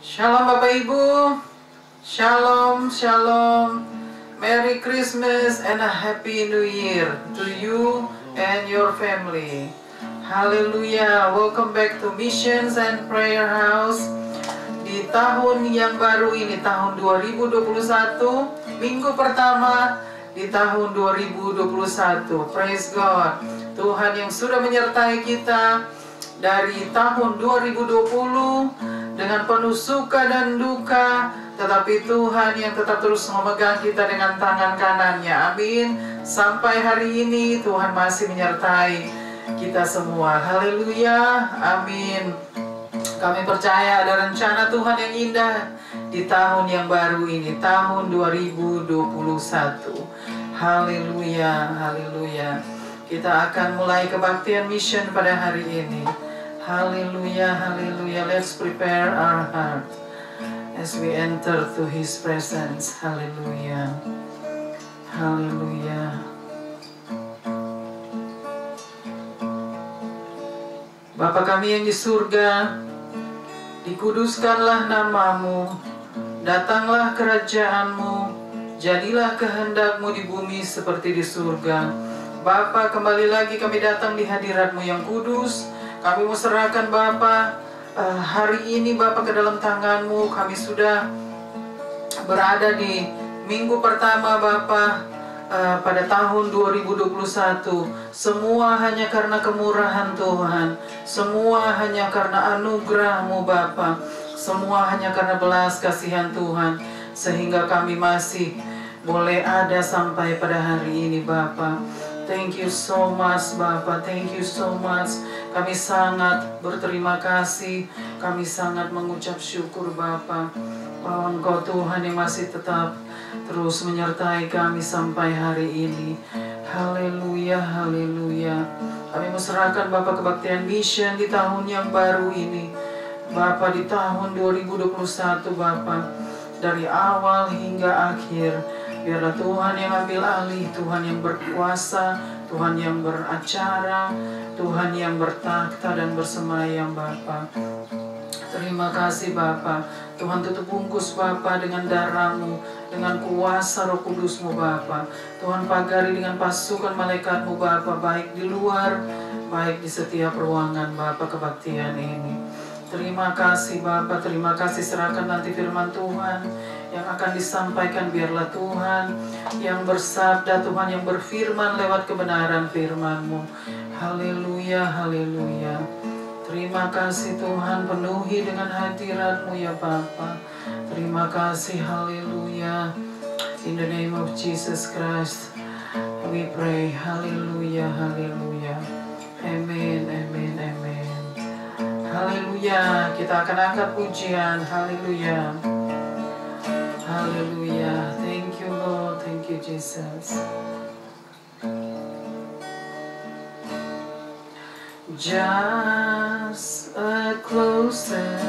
Shalom Bapak Ibu, Shalom, Shalom, Merry Christmas and a Happy New Year to you and your family. Haleluya, welcome back to Missions and Prayer House. Di tahun yang baru ini, tahun 2021, minggu pertama di tahun 2021. Praise God, Tuhan yang sudah menyertai kita dari tahun 2020 dengan penuh suka dan duka, tetapi Tuhan yang tetap terus memegang kita dengan tangan kanannya. Amin. Sampai hari ini Tuhan masih menyertai kita semua. Haleluya. Amin. Kami percaya ada rencana Tuhan yang indah di tahun yang baru ini, tahun 2021. Haleluya. Haleluya. Kita akan mulai kebaktian mission pada hari ini. Haleluya, haleluya. Let's prepare our heart as we enter to His presence. Haleluya, haleluya. Bapa kami yang di surga, dikuduskanlah namamu, datanglah kerajaan-Mu, jadilah kehendak-Mu di bumi seperti di surga. Bapa, kembali lagi kami datang di hadirat-Mu yang kudus. Kami mau serahkan Bapa hari ini Bapa ke dalam tangan-Mu. Kami sudah berada di minggu pertama Bapa pada tahun 2021. Semua hanya karena kemurahan Tuhan. Semua hanya karena anugerah-Mu Bapa. Semua hanya karena belas kasihan Tuhan, sehingga kami masih boleh ada sampai pada hari ini Bapa. Thank you so much Bapa, thank you so much. Kami sangat berterima kasih, kami sangat mengucap syukur Bapa, bahwa Engkau Tuhan yang masih tetap terus menyertai kami sampai hari ini. Haleluya, haleluya. Kami menserahkan Bapa kebaktian mission di tahun yang baru ini Bapa, di tahun 2021 Bapa, dari awal hingga akhir. Biarlah Tuhan yang ambil alih, Tuhan yang berkuasa, Tuhan yang beracara, Tuhan yang bertakhta dan bersemayam Bapa. Terima kasih Bapa. Tuhan tutup bungkus Bapa dengan darah-Mu, dengan kuasa Roh Kudus-Mu Bapa. Tuhan pagari dengan pasukan malaikat-Mu Bapa, baik di luar, baik di setiap ruangan Bapa kebaktian ini. Terima kasih Bapa, terima kasih. Serahkan nanti firman Tuhan yang akan disampaikan. Biarlah Tuhan yang bersabda, Tuhan yang berfirman lewat kebenaran firman-Mu. Haleluya, haleluya. Terima kasih Tuhan, penuhi dengan hadirat-Mu ya Bapa. Terima kasih, haleluya. In the name of Jesus Christ we pray. Haleluya, haleluya. Amin, amin, amin. Haleluya. Kita akan angkat pujian. Haleluya. Haleluya. Thank you Lord, thank you Jesus. Just a closer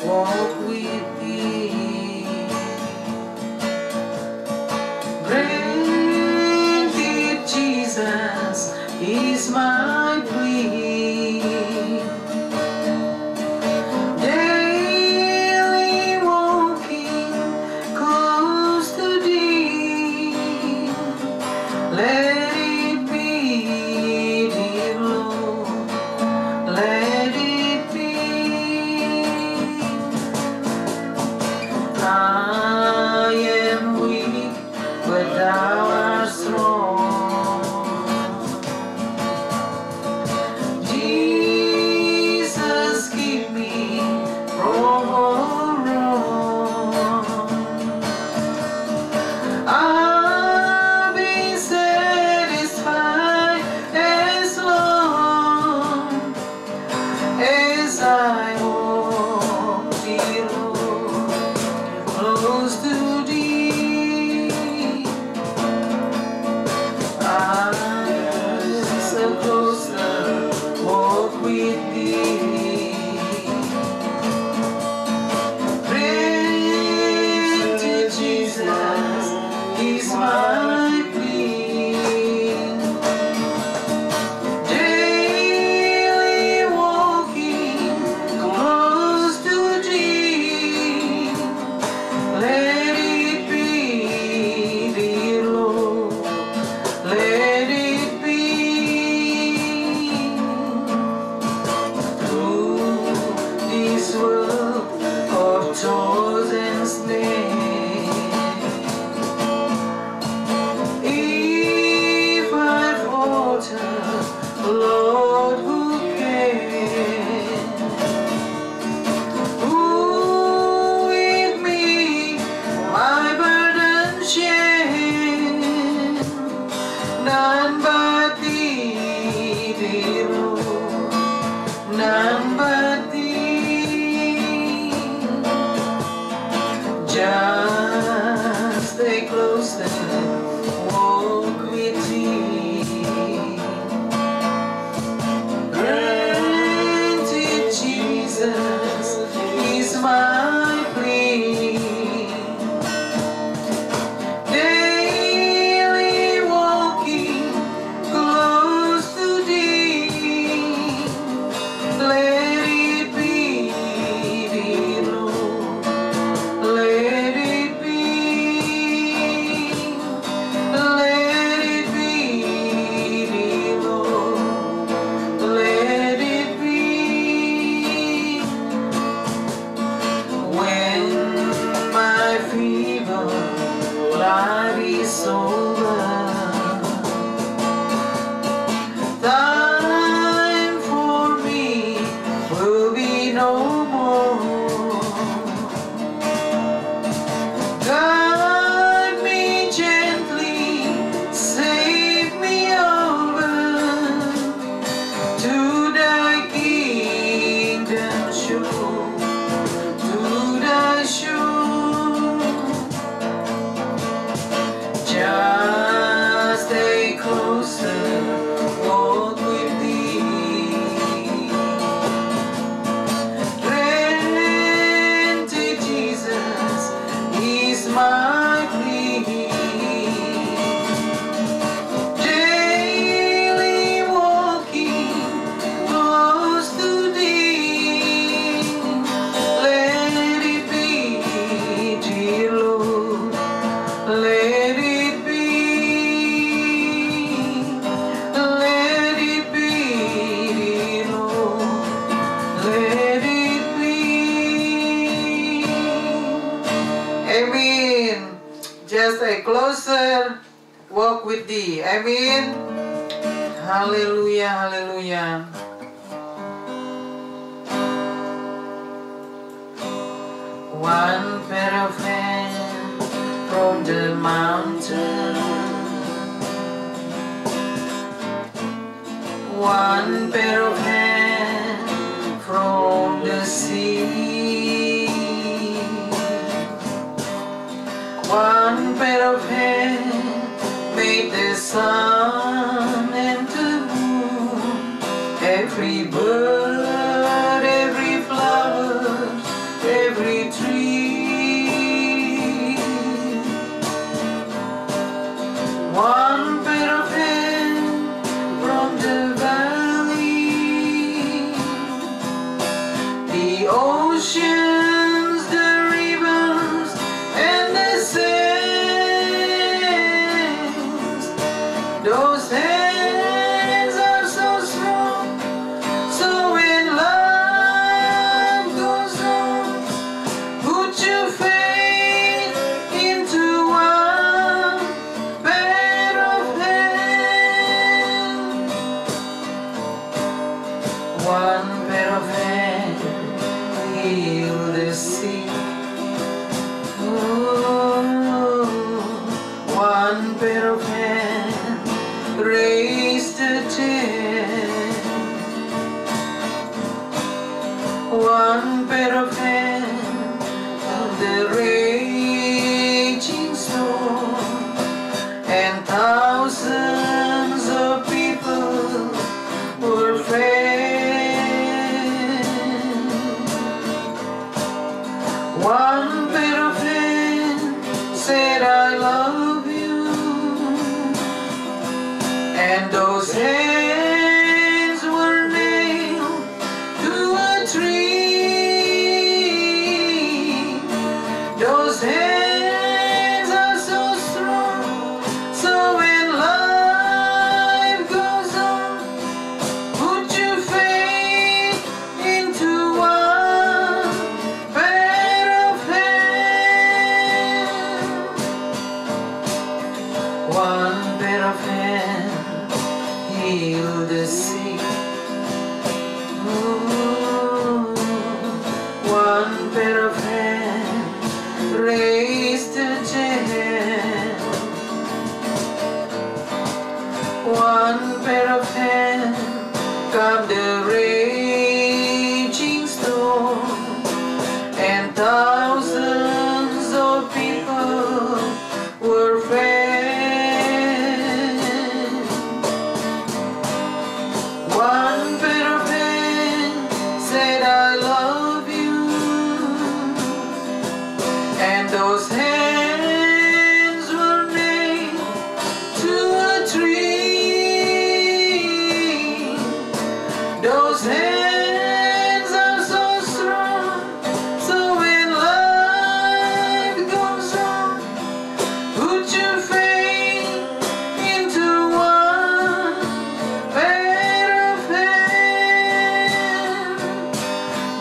walk with Thee. Granted Jesus is my plea. closer, walk with thee. Turn to Jesus, He's my plea. Daily walking close to thee. Let it be, dear Lord, let it be, dear Lord, let it be. Amen. Just a closer walk with thee. Amen. Hallelujah, hallelujah. One pair of hands from the mountain, one pair of hands from the sea, one pair of hands made the sun and the moon, every bird, every flower, every tree. One pair of hands from the valley, the oceans, the rivers, and the sands. Those hands are so strong, so when life goes on, put your faith into one pair of hands. One pair of hands heal the sick. Oh, one pair of hands raise the dead. One pair of hands on the raging storm, and thousands of people were fed. One pair of hands said, I love you, and those hands were nailed to a tree. Those hands are so strong, so when life goes on, put your faith into one pair of hands. One pair of hands heal the sick. Ooh, one pair of hands raise the dead. One pair of hands calm the raging storm, and thousands of people were fed. One pair of hands said, I love you, and those hands were nailed to a tree. Those hands are so strong, so when life goes on, put your faith into one pair of hands.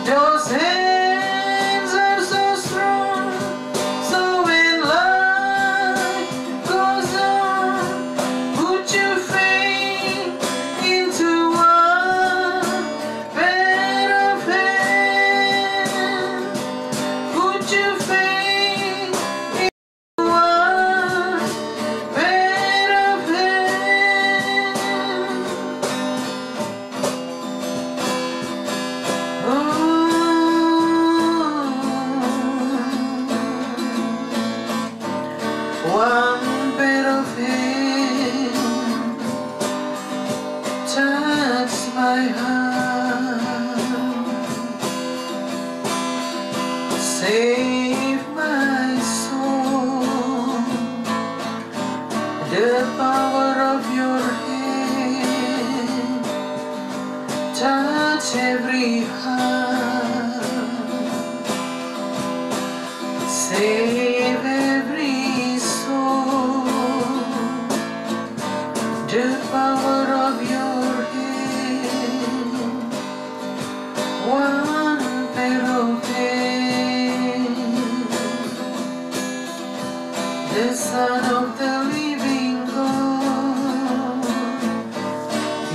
Those hands are so strong, so when life goes on, put your faith into one pair of hands. Put your faith into one pair of hands. One pair of hands Save my soul. The power of your hand touch every heart. Save every soul. The power of your hand. One pair of hands. The Son of the living God.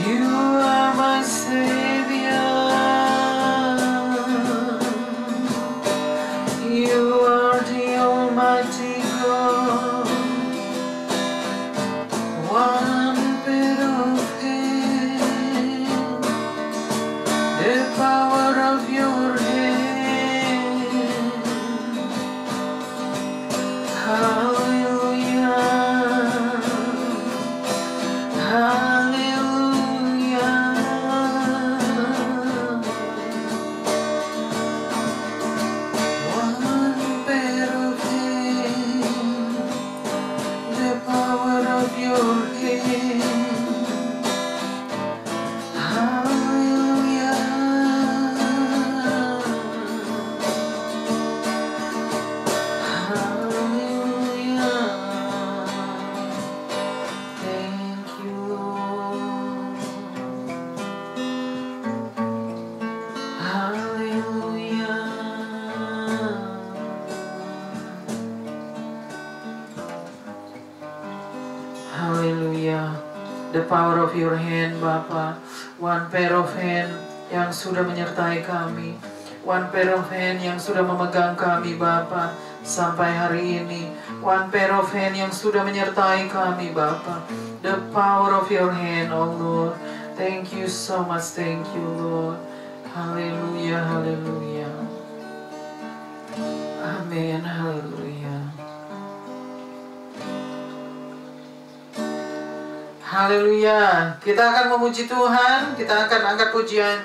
You are my Savior. You are the Almighty God. One pair of hands. The power of your hand. Hallelujah. Hallelujah. One pair of hands. The power of your hand. Hallelujah. Hallelujah. Thank you, Lord. Hallelujah. Hallelujah. The power of your hand, Bapa. One pair of hand yang sudah menyertai kami. One pair of hand yang sudah memegang kami, Bapa, sampai hari ini. One pair of hand yang sudah menyertai kami, Bapa. The power of your hand, oh Lord. Thank you so much. Thank you, Lord. Hallelujah. Hallelujah. Amin. Hallelujah. Haleluya. Kita akan memuji Tuhan. Kita akan angkat pujian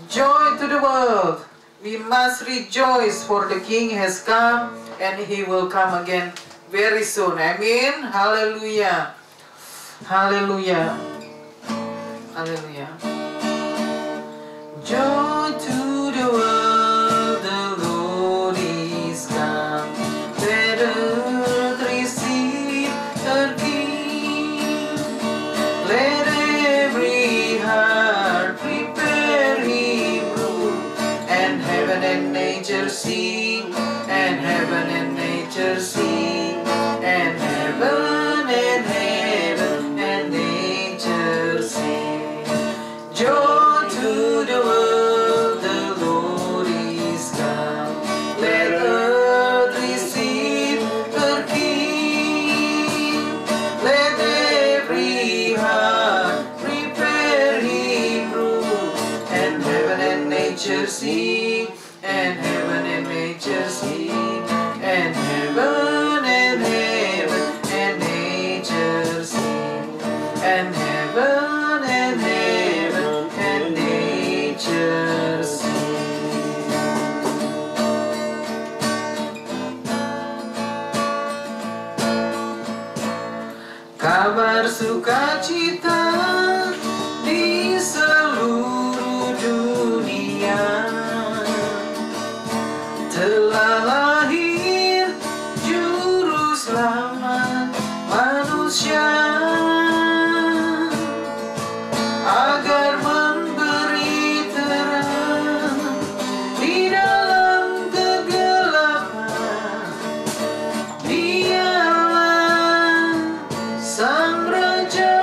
Joy to the world. We must rejoice for the King has come and he will come again very soon. Amin. Haleluya. Haleluya. Haleluya. Joy to the world, the Lord is come. Let earth receive her King. Let every heart prepare him room, and heaven and nature sing, and heaven and nature sing, and heaven and heaven and nature sing. Joy to the world, the Lord is come. Let earth receive her King. Let every heart prepare him room, and heaven and nature sing, and heaven and nature sing, and heaven and heaven and nature sing, and heaven and heaven and nature sing. Kabar sukacita di seluruh dunia, telah lahir juru selamat manusia, agar memberi terang di dalam kegelapan. Dialah Sang Raja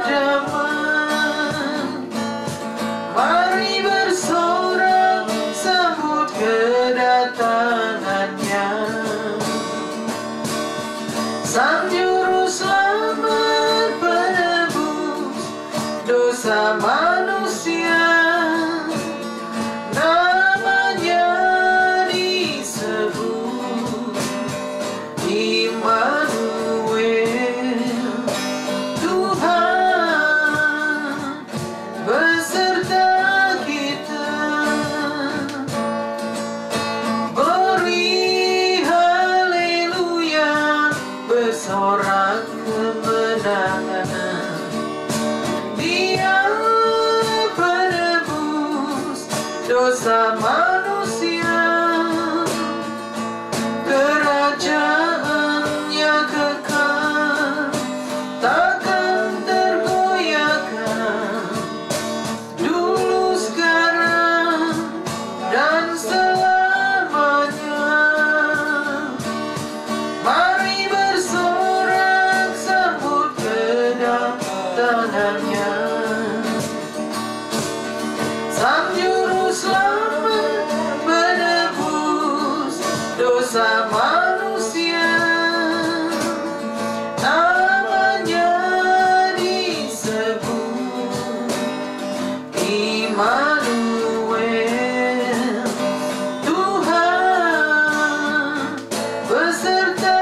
Damai. Mari bersorak sambut kedatangannya. Sang Juru Selamat dosa manusia, namanya disebut Immanuel. Tuhan beserta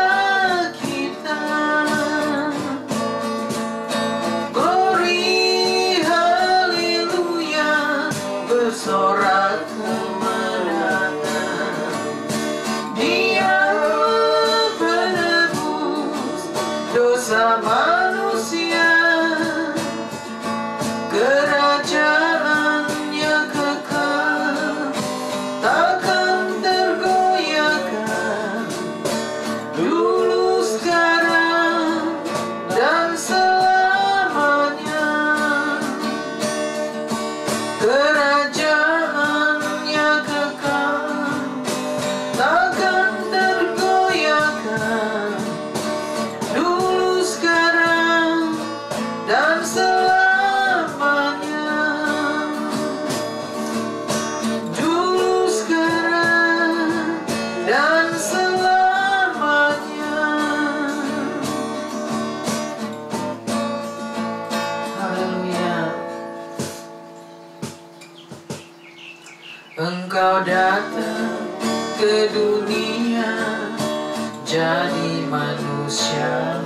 kita. Glory, haleluya, bersorak kemenangan. Dia penebus dosa manusia, kerajaannya kekal, takkan tergoyahkan, dulu sekarang dan selamanya. Kerajaannya kekal, takkan tergoyahkan, dulu sekarang dan selamanya. Dulu sekarang dan selamanya. Haleluya. Engkau datang ke dunia jadi manusia,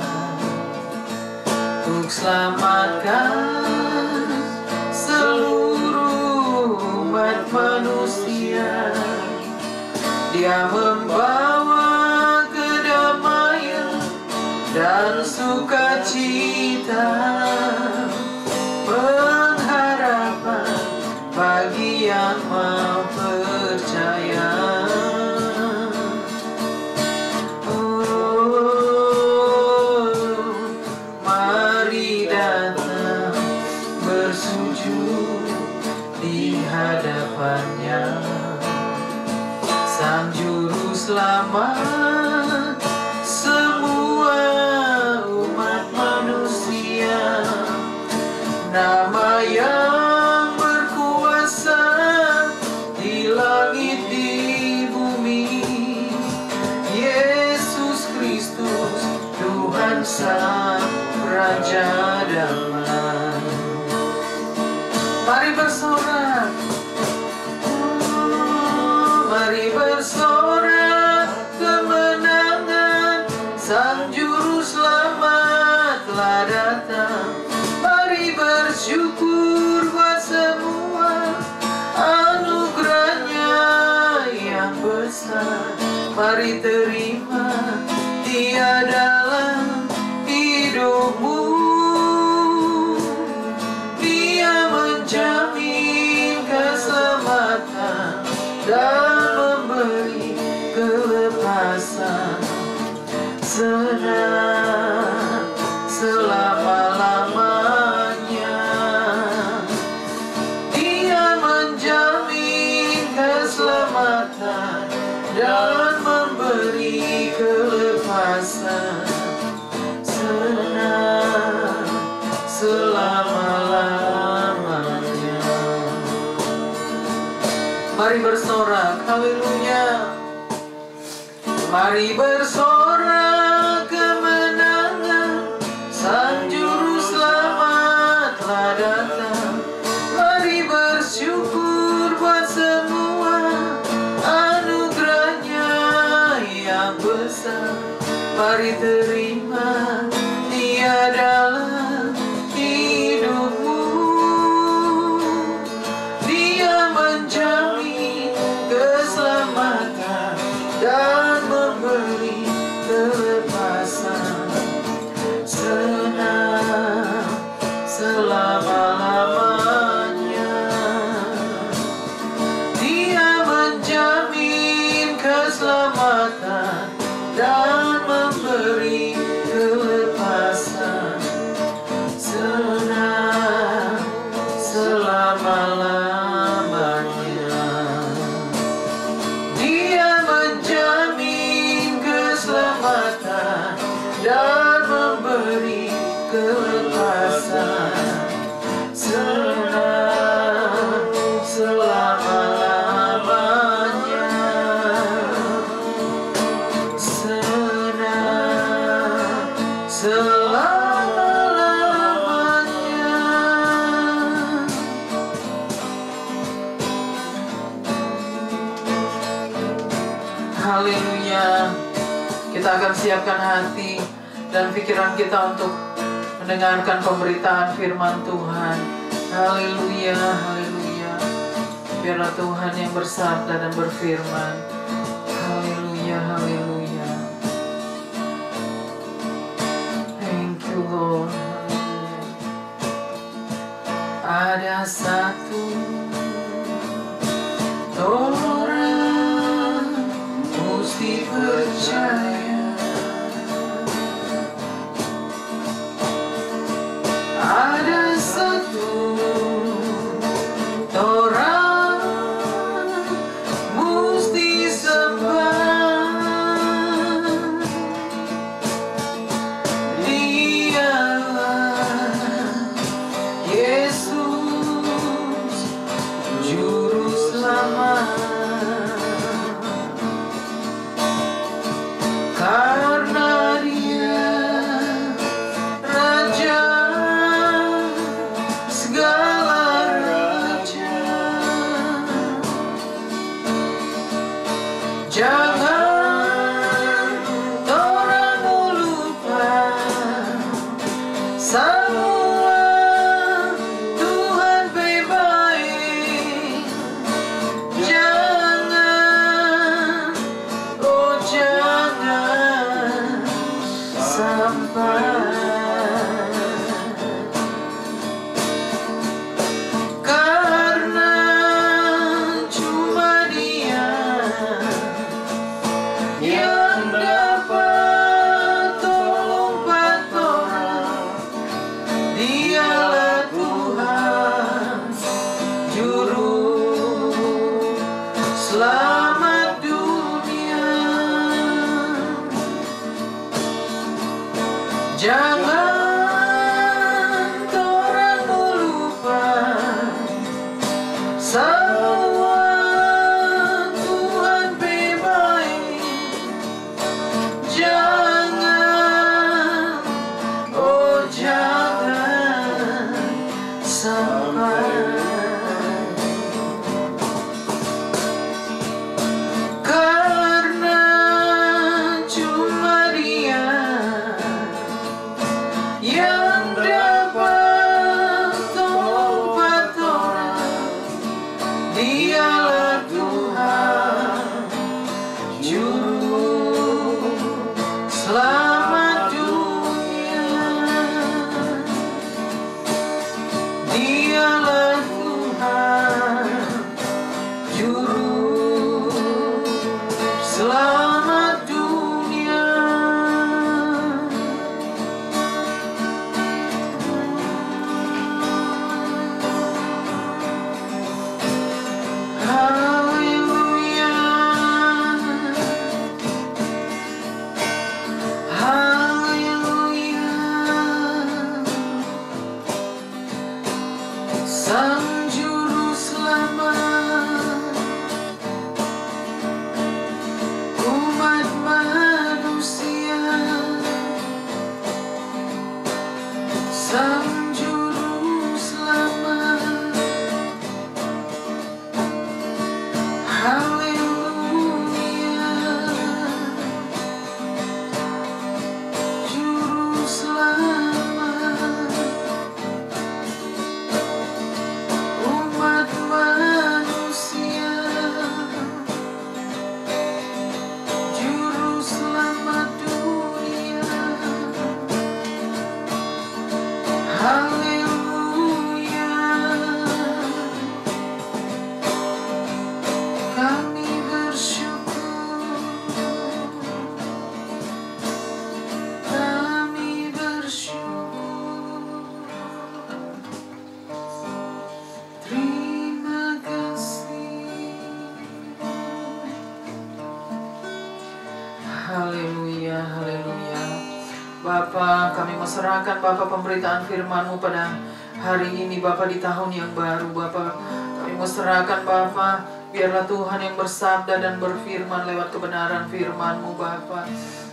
untuk selamatkan seluruh umat manusia. Dia membawa kedamaian dan sukacita, pengharapan bagi yang mau percaya. Oh, mari datang bersujud di hadapannya, Sang Juru Selamat semua umat manusia. Nama yang berkuasa di langit di bumi, Yesus Kristus, Tuhan Sang Raja Damai. Mari bersorak, mari bersorak kemenangan, Sang Juru Selamat telah datang. Mari bersyukur buat semua anugerahnya yang besar. Mari terima Dia dalam hidupmu. Dia menjamin keselamatan dan memberi kelepasan. Senang selama-lamanya. Dia menjamin keselamatan dan memberi kelepasan. Senang selama-lamanya. Mari bersorak, haleluya. Mari bersorak kemenangan, Sang Juru Selamat telah datang. Mari bersyukur buat semua anugerahnya yang besar. Mari terima Dia dalam hidupmu. Dia menjamin keselamatan dan memberi kelepasan. Senang selama-lamanya. Dia menjamin keselamatan dan memberi kelepasan. Senang selama-lamanya. Dia menjamin keselamatan dan memberi kelepasan. Senang selama-lamanya. Haleluya. Kita akan siapkan hati dan pikiran kita untuk mendengarkan pemberitaan firman Tuhan. Haleluya, haleluya. Biarlah Tuhan yang bersabda dan berfirman. Haleluya, haleluya. Thank you Lord. Ada satu orang mesti percaya, ada satu orang mesti sembah, dialah Yesus Juru Selamat. Karena Dia Raja segala raja, jangan orang lupa semua Tuhan baik. Jangan, oh jangan sampai, karena cuma Dia yang dapat tolong orang. Dialah Tuhan Juru Selamat dunia. Jangan orang lupa semua Tuhan baik. Jangan, oh jangan sampai, karena cuma Dia yang dapat tempat orang. Dialah Tuhan Juru Selamat dunia. Dialah Tuhan Juru Selamat dunia. Haleluya, haleluya. Sang Juru Selamat, umat manusia. Sang Juru Selamat, haleluya. Juru Selamat, umat manusia. Juru Selamat dunia. Haleluya. Kami bersyukur, kami bersyukur. Terima kasih. Haleluya, haleluya. Bapa, kami mau serahkan Bapa pemberitaan firman-Mu pada hari ini Bapa, di tahun yang baru Bapa. Kami mau serahkan Bapa, biarlah Tuhan yang bersabda dan berfirman lewat kebenaran firman-Mu Bapa.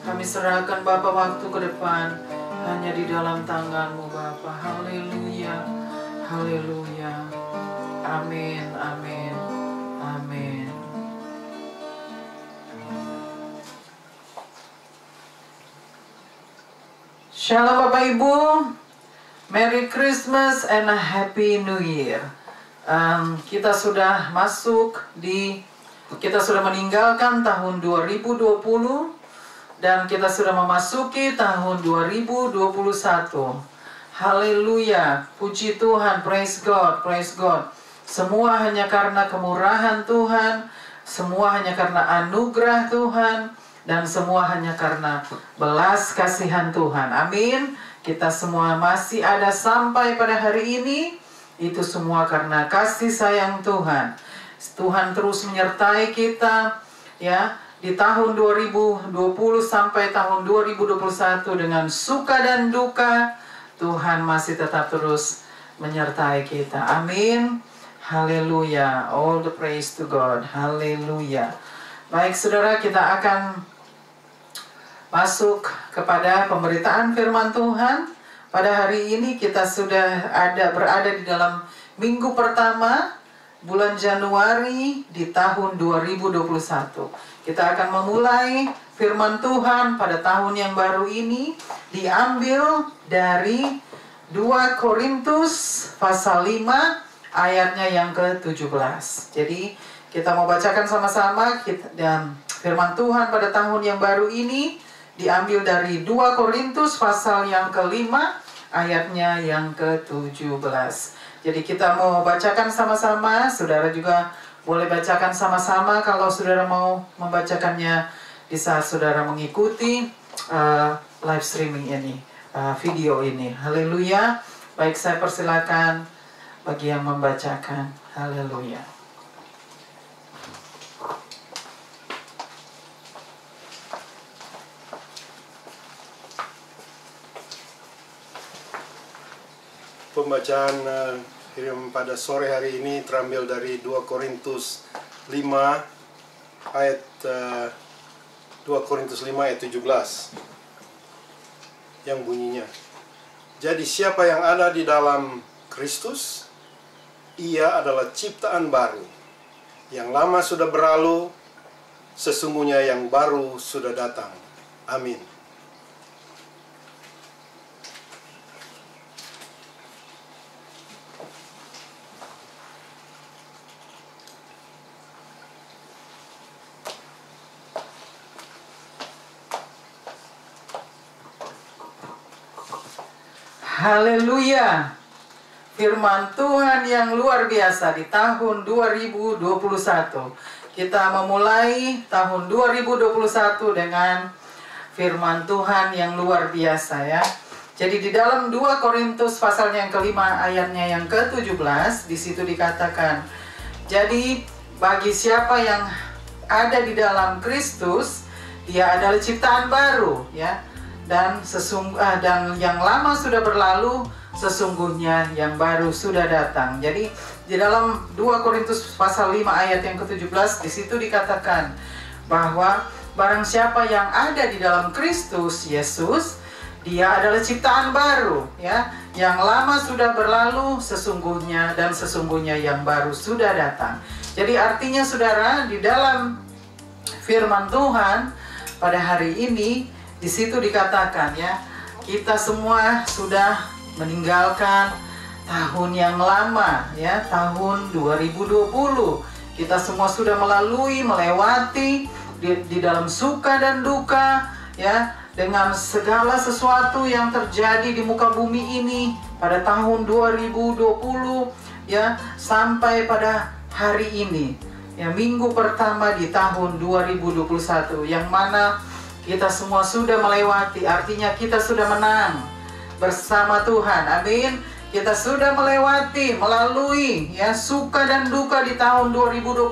Kami serahkan Bapa waktu ke depan hanya di dalam tangan-Mu Bapa. Haleluya, haleluya. Amin, amin, amin. Shalom Bapak Ibu, Merry Christmas and a Happy New Year. Kita sudah meninggalkan tahun 2020 dan kita sudah memasuki tahun 2021. Haleluya, puji Tuhan, praise God, praise God. Semua hanya karena kemurahan Tuhan, semua hanya karena anugerah Tuhan, dan semua hanya karena belas kasihan Tuhan. Amin. Kita semua masih ada sampai pada hari ini. Itu semua karena kasih sayang Tuhan. Tuhan terus menyertai kita ya di tahun 2020 sampai tahun 2021 dengan suka dan duka. Tuhan masih tetap terus menyertai kita. Amin. Haleluya. All the praise to God. Haleluya. Baik saudara, kita akan masuk kepada pemberitaan firman Tuhan. Pada hari ini kita sudah berada di dalam minggu pertama bulan Januari di tahun 2021. Kita akan memulai firman Tuhan pada tahun yang baru ini diambil dari 2 Korintus pasal 5 ayatnya yang ke-17. Jadi kita mau bacakan sama-sama dan firman Tuhan pada tahun yang baru ini diambil dari 2 Korintus pasal yang ke-5 ayatnya yang ke-17. Jadi kita mau bacakan sama-sama. Saudara juga boleh bacakan sama-sama kalau saudara mau membacakannya di saat saudara mengikuti live streaming ini, video ini. Haleluya. Baik, saya persilakan bagi yang membacakan. Haleluya. Pembacaan firman pada sore hari ini terambil dari 2 Korintus 5 ayat 2 Korintus 5 ayat 17 yang bunyinya, jadi siapa yang ada di dalam Kristus, ia adalah ciptaan baru. Yang lama sudah berlalu, sesungguhnya yang baru sudah datang. Amin. Haleluya. Firman Tuhan yang luar biasa di tahun 2021. Kita memulai tahun 2021 dengan firman Tuhan yang luar biasa ya. Jadi di dalam 2 Korintus pasal yang ke-5 ayatnya yang ke-17 di situ dikatakan, jadi bagi siapa yang ada di dalam Kristus, dia adalah ciptaan baru ya. Dan yang lama sudah berlalu, sesungguhnya yang baru sudah datang. Jadi di dalam 2 Korintus pasal 5 ayat yang ke-17 di situ dikatakan bahwa barang siapa yang ada di dalam Kristus Yesus, dia adalah ciptaan baru ya. Yang lama sudah berlalu, sesungguhnya yang baru sudah datang. Jadi artinya saudara, di dalam firman Tuhan pada hari ini di situ dikatakan ya, kita semua sudah meninggalkan tahun yang lama ya, tahun 2020. Kita semua sudah melewati di dalam suka dan duka ya, dengan segala sesuatu yang terjadi di muka bumi ini pada tahun 2020 ya, sampai pada hari ini ya, minggu pertama di tahun 2021, yang mana kita semua sudah melewati. Artinya kita sudah menang bersama Tuhan. Amin. Kita sudah melalui ya suka dan duka di tahun 2020.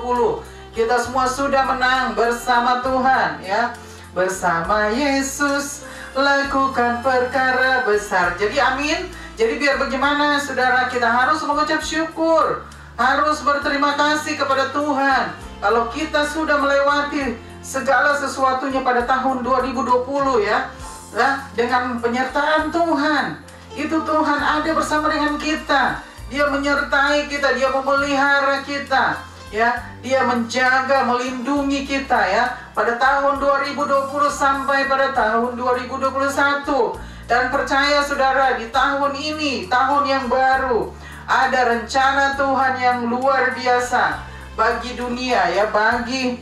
Kita semua sudah menang bersama Tuhan ya. Bersama Yesus lakukan perkara besar. Jadi amin. Jadi biar bagaimana saudara, kita harus mengucap syukur, harus berterima kasih kepada Tuhan. Kalau kita sudah melewati segala sesuatunya pada tahun 2020 ya, dengan penyertaan Tuhan. Itu Tuhan ada bersama dengan kita. Dia menyertai kita, dia memelihara kita ya, dia menjaga, melindungi kita ya, pada tahun 2020 sampai pada tahun 2021. Dan percaya saudara, di tahun ini, tahun yang baru, ada rencana Tuhan yang luar biasa bagi dunia ya, bagi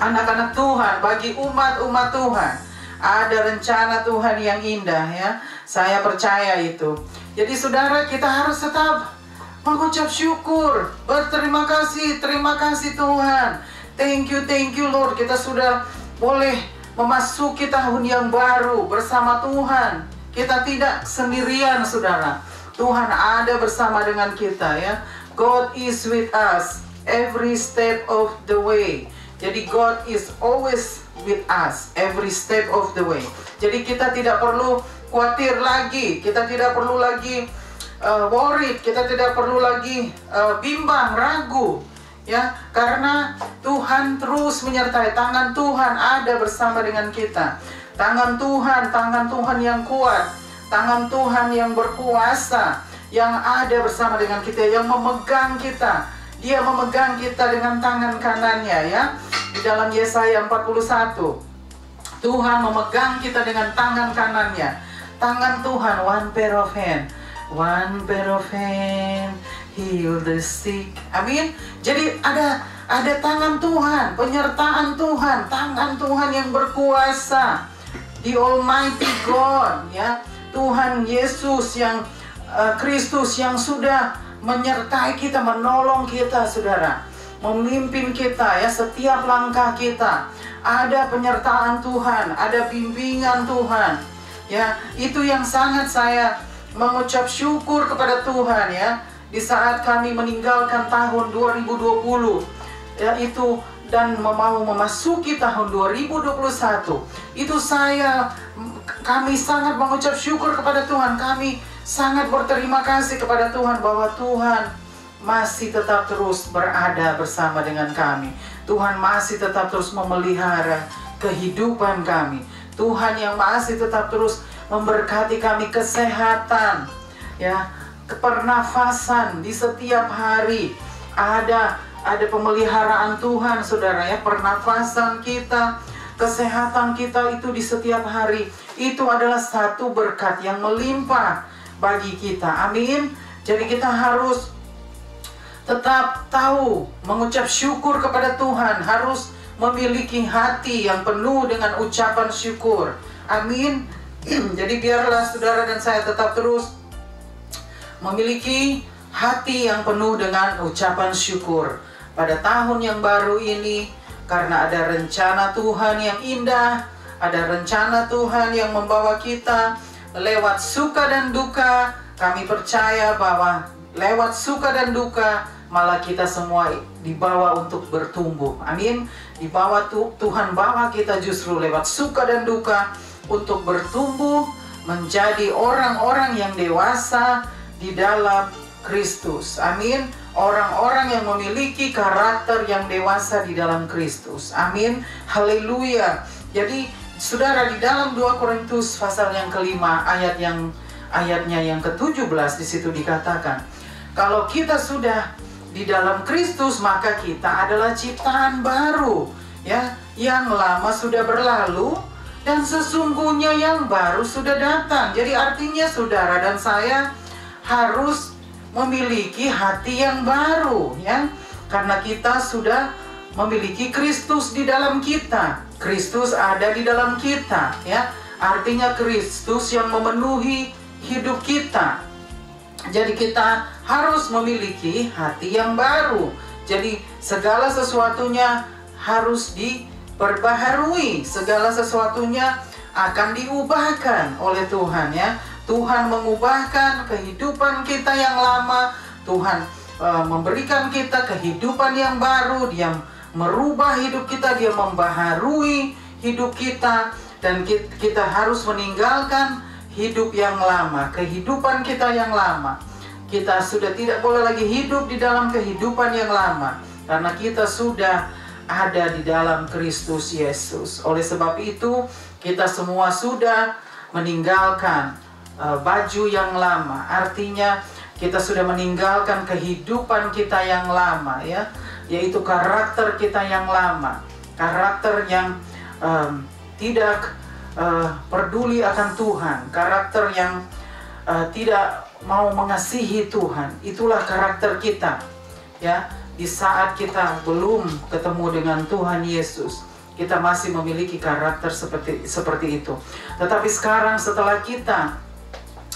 anak-anak Tuhan, bagi umat-umat Tuhan. Ada rencana Tuhan yang indah ya. Saya percaya itu. Jadi saudara, kita harus tetap mengucap syukur, berterima kasih, terima kasih Tuhan. Thank you Lord. Kita sudah boleh memasuki tahun yang baru bersama Tuhan. Kita tidak sendirian saudara. Tuhan ada bersama dengan kita ya. God is with us every step of the way. Jadi God is always with us every step of the way. Jadi kita tidak perlu khawatir lagi, kita tidak perlu lagi worried, kita tidak perlu lagi bimbang, ragu ya, karena Tuhan terus menyertai. Tangan Tuhan ada bersama dengan kita. Tangan Tuhan yang kuat, tangan Tuhan yang berkuasa, yang ada bersama dengan kita, yang memegang kita. Dia memegang kita dengan tangan kanannya ya. Di dalam Yesaya 41, Tuhan memegang kita dengan tangan kanannya. Tangan Tuhan, one pair of hand, heal the sick. Amin. Jadi ada tangan Tuhan, penyertaan Tuhan, tangan Tuhan yang berkuasa. The Almighty God ya. Tuhan Yesus yang Kristus yang sudah menyertai kita, menolong kita saudara, memimpin kita ya, setiap langkah kita. Ada penyertaan Tuhan, ada bimbingan Tuhan ya. Itu yang sangat saya mengucap syukur kepada Tuhan ya. Di saat kami meninggalkan tahun 2020 ya itu, dan mau memasuki tahun 2021, itu kami sangat mengucap syukur kepada Tuhan. Kami sangat berterima kasih kepada Tuhan bahwa Tuhan masih tetap terus berada bersama dengan kami. Tuhan masih tetap terus memelihara kehidupan kami. Tuhan yang masih tetap terus memberkati kami kesehatan ya, pernafasan di setiap hari. Ada pemeliharaan Tuhan saudara ya, pernafasan kita, kesehatan kita itu di setiap hari. Itu adalah satu berkat yang melimpah bagi kita. Amin. Jadi kita harus tetap tahu mengucap syukur kepada Tuhan, harus memiliki hati yang penuh dengan ucapan syukur. Amin. Jadi biarlah saudara dan saya tetap terus memiliki hati yang penuh dengan ucapan syukur pada tahun yang baru ini, karena ada rencana Tuhan yang indah, ada rencana Tuhan yang membawa kita lewat suka dan duka. Kami percaya bahwa lewat suka dan duka malah kita semua dibawa untuk bertumbuh. Amin. Dibawa Tuhan bawa kita justru lewat suka dan duka untuk bertumbuh menjadi orang-orang yang dewasa di dalam Kristus. Amin. Orang-orang yang memiliki karakter yang dewasa di dalam Kristus. Amin. Haleluya. Jadi saudara, di dalam 2 Korintus pasal yang kelima, ayatnya yang ke-17 di situ dikatakan, kalau kita sudah di dalam Kristus, maka kita adalah ciptaan baru ya. Yang lama sudah berlalu dan sesungguhnya yang baru sudah datang. Jadi artinya saudara dan saya harus memiliki hati yang baru ya, karena kita sudah memiliki Kristus di dalam kita. Kristus ada di dalam kita ya. Artinya Kristus yang memenuhi hidup kita. Jadi kita harus memiliki hati yang baru. Jadi segala sesuatunya harus diperbaharui. Segala sesuatunya akan diubahkan oleh Tuhan ya. Tuhan mengubahkan kehidupan kita yang lama. Tuhan memberikan kita kehidupan yang baru. Dia merubah hidup kita, dia membaharui hidup kita, dan kita harus meninggalkan hidup yang lama, kehidupan kita yang lama. Kita sudah tidak boleh lagi hidup di dalam kehidupan yang lama, karena kita sudah ada di dalam Kristus Yesus. Oleh sebab itu, kita semua sudah meninggalkan baju yang lama. Artinya kita sudah meninggalkan kehidupan kita yang lama ya, yaitu karakter kita yang lama, karakter yang tidak peduli akan Tuhan, karakter yang tidak mau mengasihi Tuhan. Itulah karakter kita, ya. Di saat kita belum ketemu dengan Tuhan Yesus, kita masih memiliki karakter seperti itu. Tetapi sekarang setelah kita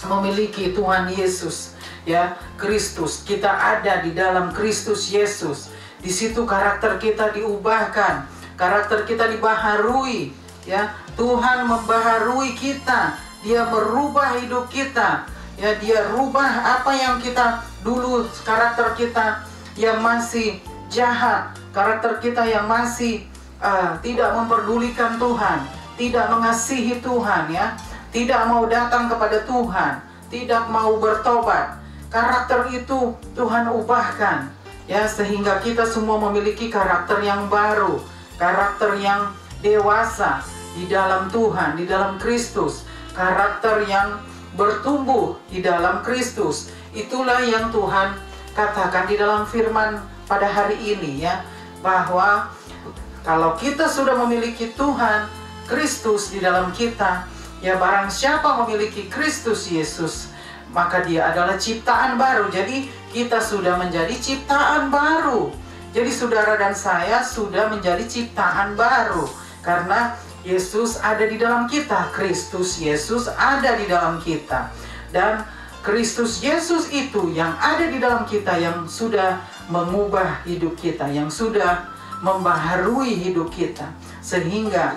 memiliki Tuhan Yesus, ya, Kristus, kita ada di dalam Kristus Yesus. Di situ karakter kita diubahkan, karakter kita dibaharui, ya. Tuhan membaharui kita, Dia merubah hidup kita, ya. Dia rubah apa yang kita dulu, karakter kita yang masih jahat, karakter kita yang masih tidak memperdulikan Tuhan, tidak mengasihi Tuhan, ya, tidak mau datang kepada Tuhan, tidak mau bertobat. Karakter itu Tuhan ubahkan, ya, sehingga kita semua memiliki karakter yang baru, karakter yang dewasa di dalam Tuhan, di dalam Kristus, karakter yang bertumbuh di dalam Kristus. Itulah yang Tuhan katakan di dalam firman pada hari ini, ya, bahwa kalau kita sudah memiliki Tuhan Kristus di dalam kita, ya, barang siapa memiliki Kristus Yesus, maka dia adalah ciptaan baru. Jadi kita sudah menjadi ciptaan baru. Jadi saudara dan saya sudah menjadi ciptaan baru karena Yesus ada di dalam kita, Kristus Yesus ada di dalam kita. Dan Kristus Yesus itu yang ada di dalam kita, yang sudah mengubah hidup kita, yang sudah membaharui hidup kita, sehingga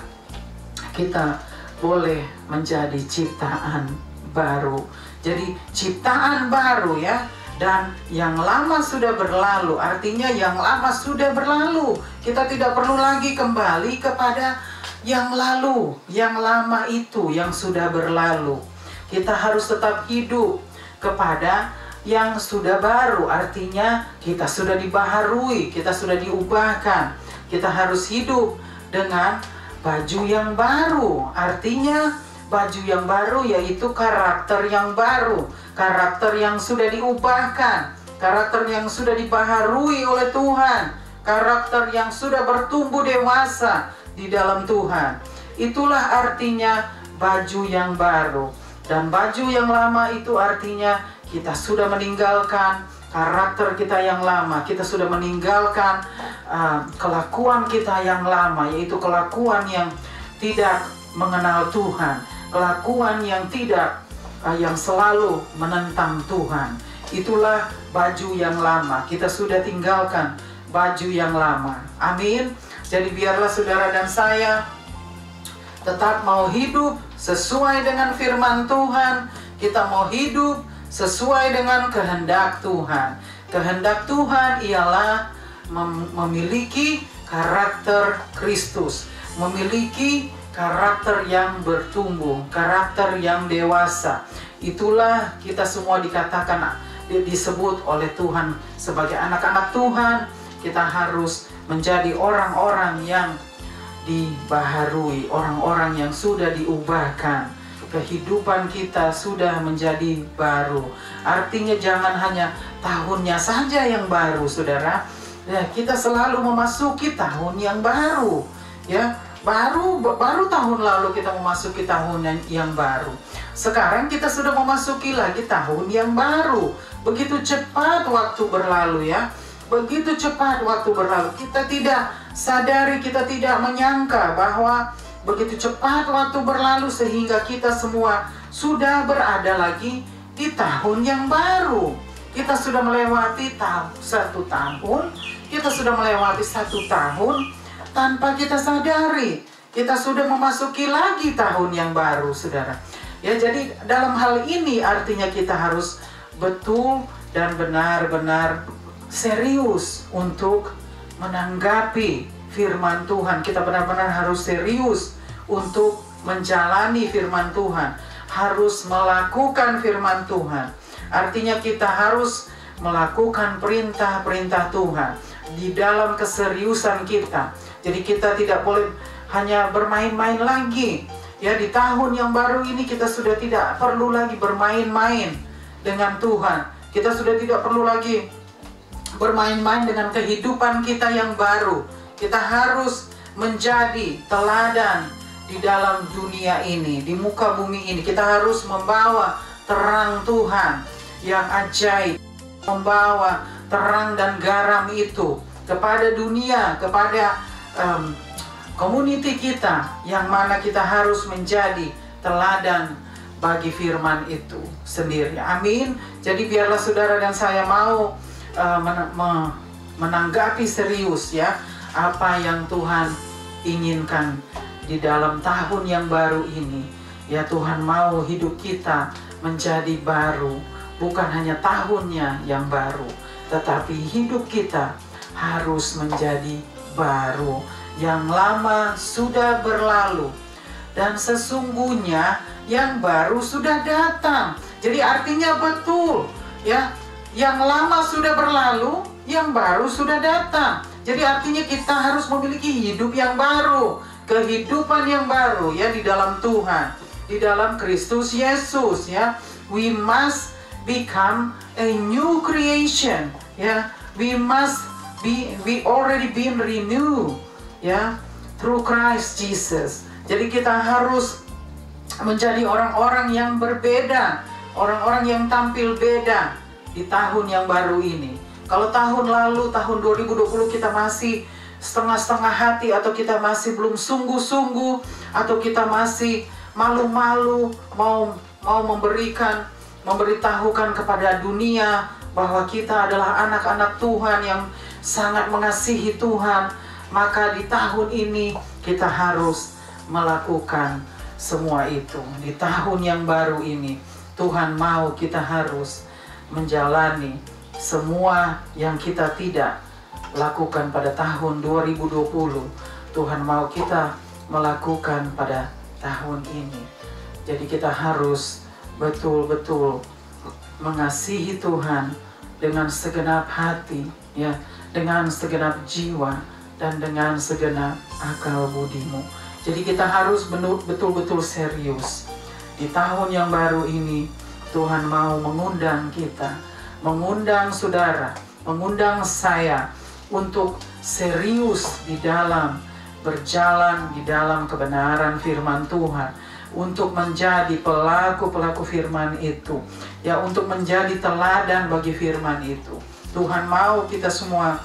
kita boleh menjadi ciptaan baru. Jadi ciptaan baru, ya. Dan yang lama sudah berlalu, artinya yang lama sudah berlalu. Kita tidak perlu lagi kembali kepada yang lalu, yang lama itu yang sudah berlalu. Kita harus tetap hidup kepada yang sudah baru, artinya kita sudah dibaharui, kita sudah diubahkan. Kita harus hidup dengan baju yang baru, artinya baju yang baru yaitu karakter yang baru, karakter yang sudah diubahkan, karakter yang sudah dibaharui oleh Tuhan, karakter yang sudah bertumbuh dewasa di dalam Tuhan. Itulah artinya baju yang baru. Dan baju yang lama itu artinya kita sudah meninggalkan karakter kita yang lama, kita sudah meninggalkan kelakuan kita yang lama, yaitu kelakuan yang tidak mengenal Tuhan, kelakuan yang tidak yang selalu menentang Tuhan. Itulah baju yang lama. Kita sudah tinggalkan baju yang lama. Amin. Jadi biarlah saudara dan saya tetap mau hidup sesuai dengan firman Tuhan. Kita mau hidup sesuai dengan kehendak Tuhan. Kehendak Tuhan ialah memiliki karakter Kristus, memiliki karakter yang bertumbuh, karakter yang dewasa. Itulah kita semua disebut oleh Tuhan sebagai anak-anak Tuhan. Kita harus menjadi orang-orang yang dibaharui, orang-orang yang sudah diubahkan. Kehidupan kita sudah menjadi baru. Artinya jangan hanya tahunnya saja yang baru, saudara. Ya, kita selalu memasuki tahun yang baru. Ya, baru tahun lalu kita memasuki tahun yang baru. Sekarang kita sudah memasuki lagi tahun yang baru. Begitu cepat waktu berlalu, ya. Begitu cepat waktu berlalu. Kita tidak sadari, kita tidak menyangka bahwa begitu cepat waktu berlalu sehingga kita semua sudah berada lagi di tahun yang baru. Kita sudah melewati satu tahun, kita sudah melewati 1 tahun tanpa kita sadari. Kita sudah memasuki lagi tahun yang baru, saudara. Ya, jadi dalam hal ini artinya kita harus betul dan benar-benar serius untuk menanggapi firman Tuhan. Kita benar-benar harus serius untuk menjalani firman Tuhan, harus melakukan firman Tuhan. Artinya kita harus melakukan perintah-perintah Tuhan di dalam keseriusan kita. Jadi kita tidak boleh hanya bermain-main lagi. Ya, di tahun yang baru ini kita sudah tidak perlu lagi bermain-main dengan Tuhan. Kita sudah tidak perlu lagi bermain-main dengan kehidupan kita yang baru. Kita harus menjadi teladan di dalam dunia ini, di muka bumi ini. Kita harus membawa terang Tuhan yang ajaib, membawa terang dan garam itu kepada dunia, kepada community kita, yang mana kita harus menjadi teladan bagi firman itu sendiri. Amin. Jadi biarlah saudara dan saya mau menanggapi serius ya apa yang Tuhan inginkan di dalam tahun yang baru ini. Ya, Tuhan mau hidup kita menjadi baru. Bukan hanya tahunnya yang baru, tetapi hidup kita harus menjadi baru. Yang lama sudah berlalu dan sesungguhnya yang baru sudah datang. Jadi artinya betul ya, yang lama sudah berlalu, yang baru sudah datang. Jadi artinya kita harus memiliki hidup yang baru, kehidupan yang baru ya di dalam Tuhan, di dalam Kristus Yesus ya. We must become a new creation ya. We already been renewed ya through Christ Jesus. Jadi kita harus menjadi orang-orang yang berbeda, orang-orang yang tampil beda di tahun yang baru ini. Kalau tahun lalu, tahun 2020 kita masih setengah-setengah hati, atau kita masih belum sungguh-sungguh, atau kita masih malu-malu mau memberitahukan kepada dunia bahwa kita adalah anak-anak Tuhan yang sangat mengasihi Tuhan, maka di tahun ini kita harus melakukan semua itu. Di tahun yang baru ini Tuhan mau kita harus menjalani semua yang kita tidak lakukan pada tahun 2020. Tuhan mau kita melakukan pada tahun ini. Jadi kita harus betul-betul mengasihi Tuhan dengan segenap hati ya, dengan segenap jiwa dan dengan segenap akal budimu. Jadi kita harus betul-betul serius. Di tahun yang baru ini Tuhan mau mengundang kita, mengundang saudara, mengundang saya untuk serius di dalam berjalan di dalam kebenaran firman Tuhan, untuk menjadi pelaku-pelaku firman itu ya, untuk menjadi teladan bagi firman itu. Tuhan mau kita semua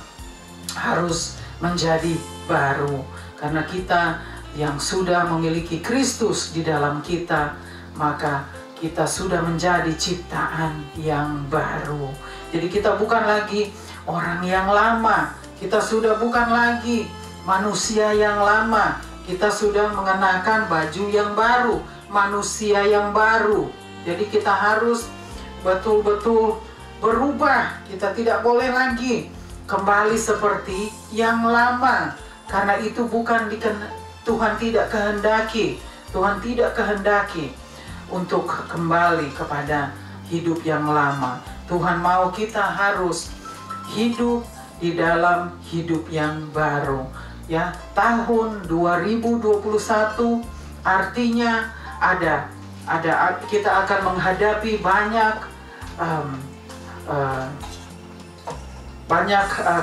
harus menjadi baru, karena kita yang sudah memiliki Kristus di dalam kita, maka kita sudah menjadi ciptaan yang baru. Jadi kita bukan lagi orang yang lama, kita sudah bukan lagi manusia yang lama, kita sudah mengenakan baju yang baru, manusia yang baru. Jadi kita harus betul-betul berubah. Kita tidak boleh lagi kembali seperti yang lama, karena itu bukan Tuhan tidak kehendaki. Tuhan tidak kehendaki untuk kembali kepada hidup yang lama. Tuhan mau kita harus hidup di dalam hidup yang baru. Ya, tahun 2021 artinya kita akan menghadapi banyak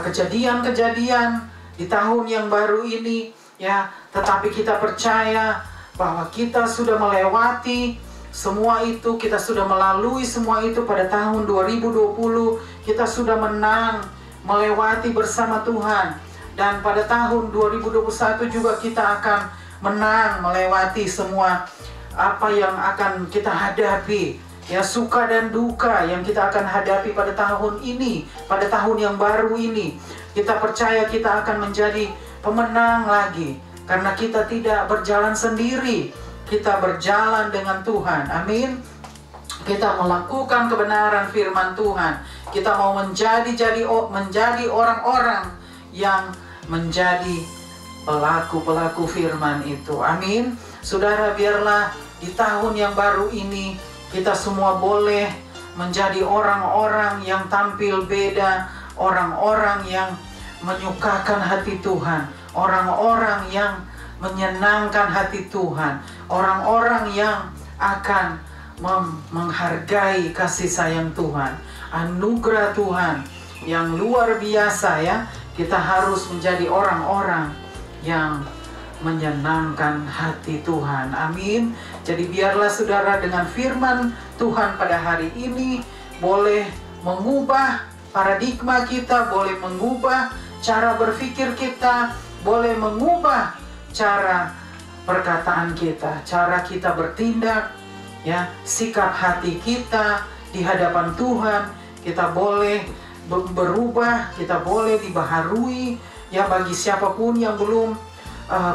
kejadian-kejadian di tahun yang baru ini ya, tetapi kita percaya bahwa kita sudah melewati semua itu, kita sudah melalui semua itu pada tahun 2020. Kita sudah menang, melewati bersama Tuhan. Dan pada tahun 2021 juga kita akan menang, melewati semua apa yang akan kita hadapi. Ya, suka dan duka yang kita akan hadapi pada tahun ini, pada tahun yang baru ini. Kita percaya kita akan menjadi pemenang lagi, karena kita tidak berjalan sendiri, kita berjalan dengan Tuhan. Amin. Kita melakukan kebenaran firman Tuhan. Kita mau menjadi orang-orang yang menjadi pelaku-pelaku firman itu. Amin. Saudara, biarlah di tahun yang baru ini kita semua boleh menjadi orang-orang yang tampil beda, orang-orang yang menyukakan hati Tuhan, orang-orang yang menyenangkan hati Tuhan, orang-orang yang akan menghargai kasih sayang Tuhan, anugerah Tuhan yang luar biasa ya. Kita harus menjadi orang-orang yang menyenangkan hati Tuhan. Amin. Jadi biarlah saudara dengan firman Tuhan pada hari ini boleh mengubah paradigma kita, boleh mengubah cara berpikir kita, boleh mengubah cara perkataan kita, cara kita bertindak, ya, sikap hati kita di hadapan Tuhan. Kita boleh berubah, kita boleh dibaharui. Ya, bagi siapapun yang belum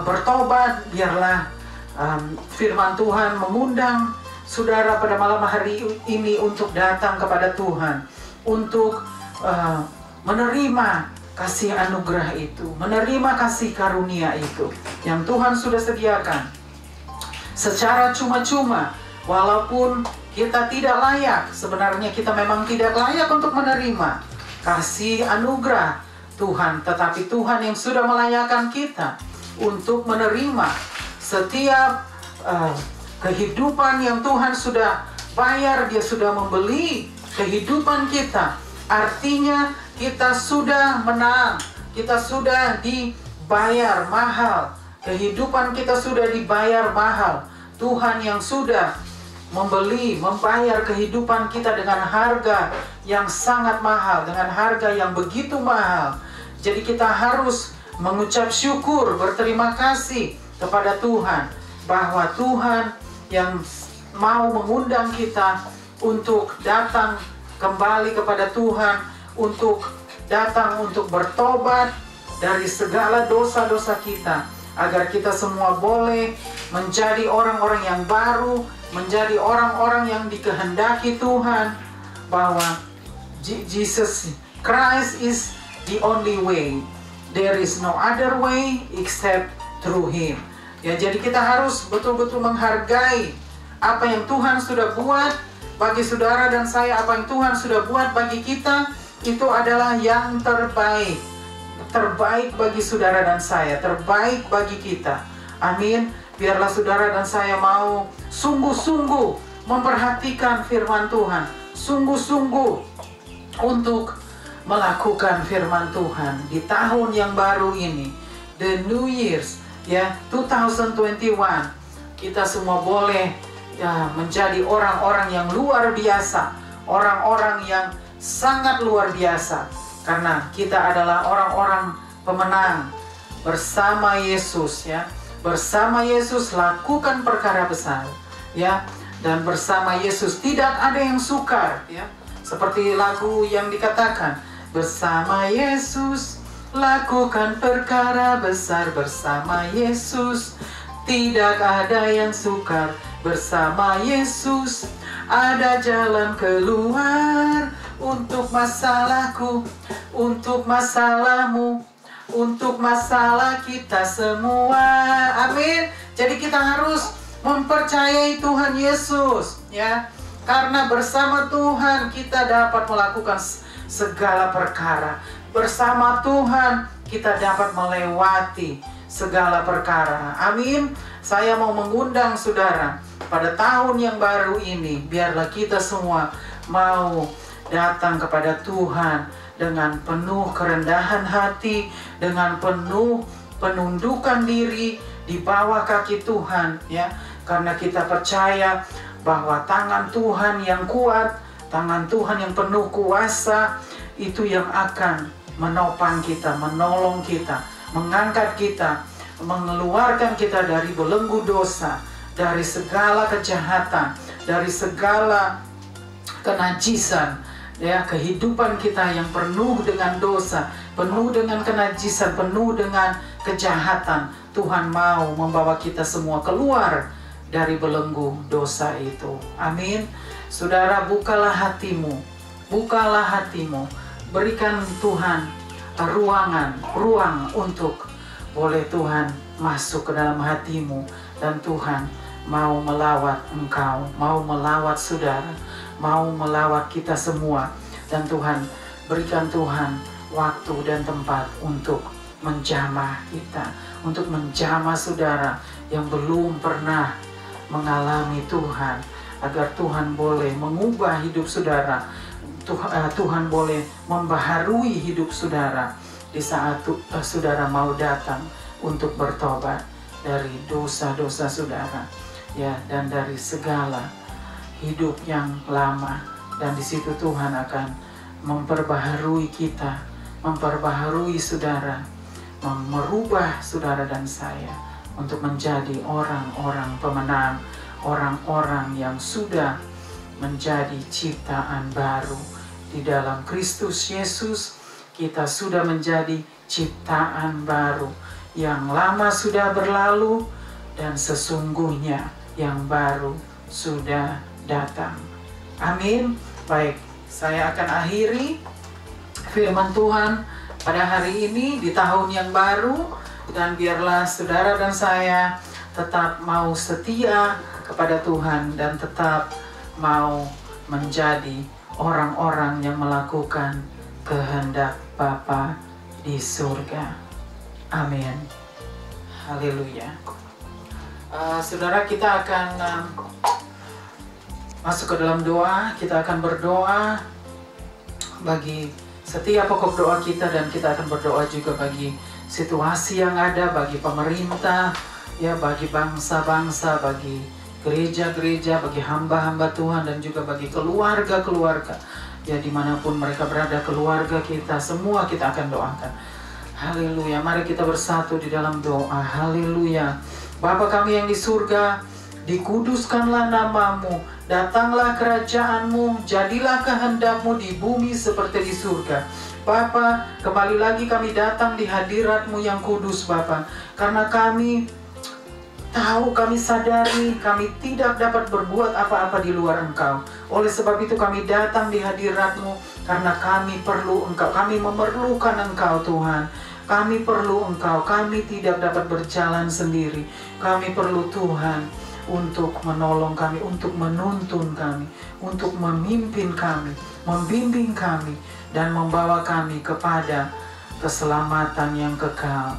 bertobat, biarlah firman Tuhan mengundang saudara pada malam hari ini untuk datang kepada Tuhan, untuk menerima kasih anugerah itu, menerima kasih karunia itu yang Tuhan sudah sediakan secara cuma-cuma. Walaupun kita tidak layak, sebenarnya kita memang tidak layak untuk menerima kasih anugerah Tuhan, tetapi Tuhan yang sudah melayakkan kita untuk menerima setiap kehidupan yang Tuhan sudah bayar. Dia sudah membeli kehidupan kita. Artinya kita sudah menang, kita sudah dibayar mahal, kehidupan kita sudah dibayar mahal. Tuhan yang sudah membayar kehidupan kita dengan harga yang sangat mahal, dengan harga yang begitu mahal. Jadi kita harus mengucap syukur, berterima kasih kepada Tuhan, bahwa Tuhan yang mau mengundang kita untuk datang kembali kepada Tuhan, untuk datang untuk bertobat dari segala dosa-dosa kita, agar kita semua boleh menjadi orang-orang yang baru, menjadi orang-orang yang dikehendaki Tuhan, bahwa Jesus Christ is the only way. There is no other way except through Him. Ya, jadi kita harus betul-betul menghargai apa yang Tuhan sudah buat bagi saudara dan saya. Apa yang Tuhan sudah buat bagi kita, itu adalah yang terbaik. Terbaik bagi saudara dan saya, terbaik bagi kita. Amin. Biarlah saudara dan saya mau sungguh-sungguh memperhatikan firman Tuhan, sungguh-sungguh untuk melakukan firman Tuhan di tahun yang baru ini, the New Year's, ya, 2021. Kita semua boleh ya menjadi orang-orang yang luar biasa, orang-orang yang sangat luar biasa, karena kita adalah orang-orang pemenang bersama Yesus, ya. Bersama Yesus lakukan perkara besar, ya, dan bersama Yesus tidak ada yang sukar, ya. Seperti lagu yang dikatakan, bersama Yesus lakukan perkara besar, bersama Yesus tidak ada yang sukar, bersama Yesus ada jalan keluar untuk masalahku, untuk masalahmu, untuk masalah kita semua. Amin. Jadi kita harus mempercayai Tuhan Yesus, ya. Karena bersama Tuhan kita dapat melakukan segala perkara. Bersama Tuhan kita dapat melewati segala perkara. Amin. Saya mau mengundang saudara pada tahun yang baru ini, biarlah kita semua mau datang kepada Tuhan dengan penuh kerendahan hati, dengan penuh penundukan diri di bawah kaki Tuhan, ya. Karena kita percaya bahwa tangan Tuhan yang kuat, tangan Tuhan yang penuh kuasa, itu yang akan menopang kita, menolong kita, mengangkat kita, mengeluarkan kita dari belenggu dosa, dari segala kejahatan, dari segala kenajisan, ya, kehidupan kita yang penuh dengan dosa, penuh dengan kenajisan, penuh dengan kejahatan. Tuhan mau membawa kita semua keluar dari belenggu dosa itu. Amin. Saudara, bukalah hatimu, bukalah hatimu, berikan Tuhan ruang untuk boleh Tuhan masuk ke dalam hatimu, dan Tuhan mau melawat engkau, mau melawat saudara, mau melawat kita semua. Dan Tuhan, berikan Tuhan waktu dan tempat untuk menjamah kita, untuk menjamah saudara yang belum pernah mengalami Tuhan, agar Tuhan boleh mengubah hidup saudara. Tuhan boleh membaharui hidup saudara di saat saudara mau datang untuk bertobat. dari dosa-dosa saudara, ya, dan dari segala hidup yang lama. Dan di situ Tuhan akan memperbaharui kita, memperbaharui saudara, merubah saudara dan saya untuk menjadi orang-orang pemenang, orang-orang yang sudah menjadi ciptaan baru. Di dalam Kristus Yesus kita sudah menjadi ciptaan baru. Yang lama sudah berlalu dan sesungguhnya yang baru sudah datang. Amin. Baik, saya akan akhiri firman Tuhan pada hari ini di tahun yang baru, dan biarlah saudara dan saya tetap mau setia kepada Tuhan dan tetap mau menjadi orang-orang yang melakukan kehendak Bapa di surga. Amin. Haleluya. Saudara, kita akan masuk ke dalam doa. Kita akan berdoa bagi setiap pokok doa kita, dan kita akan berdoa juga bagi situasi yang ada, bagi pemerintah, ya, bagi bangsa-bangsa, bagi gereja-gereja, bagi hamba-hamba Tuhan, dan juga bagi keluarga-keluarga, ya, dimanapun mereka berada, keluarga kita, semua kita akan doakan. Haleluya. Mari kita bersatu di dalam doa. Haleluya. Bapa kami yang di surga, dikuduskanlah namamu, datanglah kerajaanmu, jadilah kehendakmu di bumi seperti di surga. Bapa, kembali lagi kami datang di hadiratmu yang kudus Bapa, karena kami tahu, kami sadari kami tidak dapat berbuat apa-apa di luar Engkau. Oleh sebab itu kami datang di hadirat-Mu karena kami perlu Engkau. Kami memerlukan Engkau Tuhan. Kami perlu Engkau. Kami tidak dapat berjalan sendiri. Kami perlu Tuhan untuk menolong kami, untuk menuntun kami, untuk memimpin kami, membimbing kami, dan membawa kami kepada keselamatan yang kekal.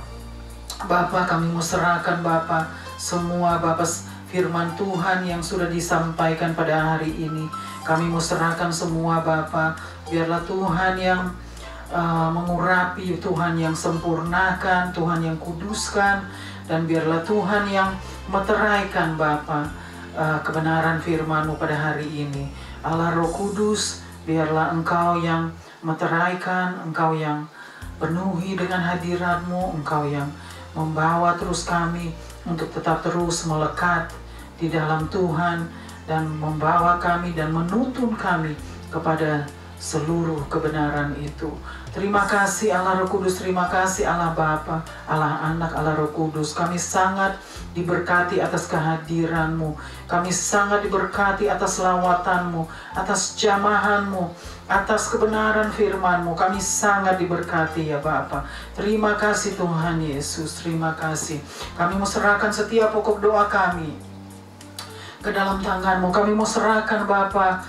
Bapa, kami mau serahkan Bapa semua Bapa firman Tuhan yang sudah disampaikan pada hari ini. Kami mau serahkan semua Bapa. Biarlah Tuhan yang mengurapi, Tuhan yang sempurnakan, Tuhan yang kuduskan, dan biarlah Tuhan yang meteraikan Bapa kebenaran firman-Mu pada hari ini. Allah Roh Kudus, biarlah Engkau yang meteraikan, Engkau yang penuhi dengan hadirat-Mu, Engkau yang membawa terus kami untuk tetap terus melekat di dalam Tuhan, dan membawa kami dan menuntun kami kepada seluruh kebenaran itu. Terima kasih Allah Roh Kudus, terima kasih Allah Bapa, Allah Anak, Allah Roh Kudus. Kami sangat diberkati atas kehadiran-Mu. Kami sangat diberkati atas lawatan-Mu, atas jamahan-Mu, atas kebenaran firman-Mu. Kami sangat diberkati ya Bapa. Terima kasih Tuhan Yesus, terima kasih. Kami mau serahkan setiap pokok doa kami ke dalam tangan-Mu. Kami mau serahkan Bapa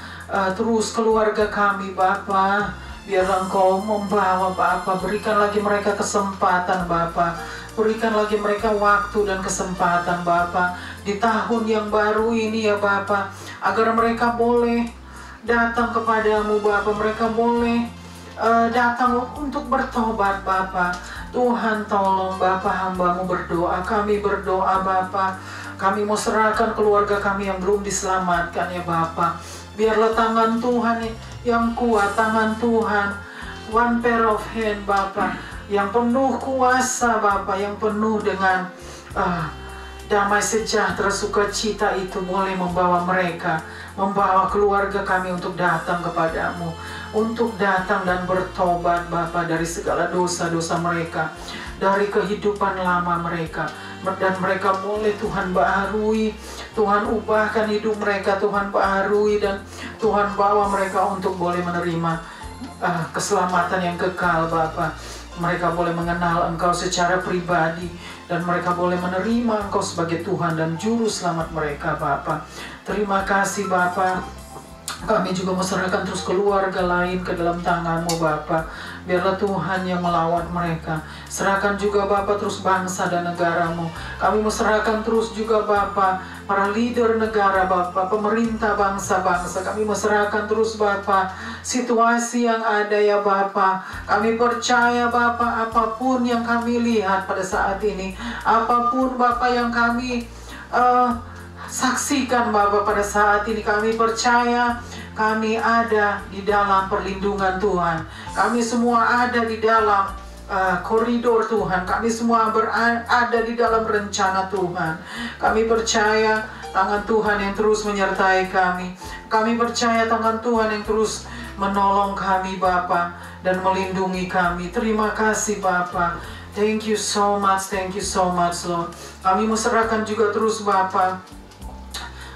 terus keluarga kami Bapa. Biarlah Engkau membawa Bapa. Berikan lagi mereka kesempatan Bapa. Berikan lagi mereka waktu dan kesempatan Bapa di tahun yang baru ini ya Bapa, agar mereka boleh datang kepadamu Bapa. Mereka boleh datang untuk bertobat Bapa. Tuhan tolong Bapa, hamba-Mu berdoa. Kami berdoa Bapa. Kami mau serahkan keluarga kami yang belum diselamatkan ya Bapa. Biarlah tangan Tuhan yang kuat, tangan Tuhan, one pair of hand Bapa, yang penuh kuasa Bapa, yang penuh dengan damai sejahtera, sukacita itu boleh membawa mereka, membawa keluarga kami untuk datang kepadamu, untuk datang dan bertobat Bapa dari segala dosa-dosa mereka, dari kehidupan lama mereka. Dan mereka boleh Tuhan baharui, Tuhan ubahkan hidup mereka, Tuhan baharui, dan Tuhan bawa mereka untuk boleh menerima keselamatan yang kekal Bapa. Mereka boleh mengenal Engkau secara pribadi, dan mereka boleh menerima Engkau sebagai Tuhan dan Juru Selamat mereka Bapa. Terima kasih Bapa. Kami juga menyerahkan terus keluarga lain ke dalam tangan-Mu Bapa. Biarlah Tuhan yang melawat mereka. Serahkan juga Bapa terus bangsa dan negara-Mu. Kami menyerahkan terus juga Bapa para leader negara Bapa, pemerintah bangsa-bangsa. Kami serahkan terus Bapa situasi yang ada ya Bapa. Kami percaya Bapa, apapun yang kami lihat pada saat ini, apapun Bapa yang kami saksikan Bapa pada saat ini, kami percaya kami ada di dalam perlindungan Tuhan. Kami semua ada di dalam koridor Tuhan. Kami semua berada di dalam rencana Tuhan. Kami percaya tangan Tuhan yang terus menyertai kami. Kami percaya tangan Tuhan yang terus menolong kami Bapa dan melindungi kami. Terima kasih Bapa. Thank you so much Lord. Kami mau serahkan juga terus Bapa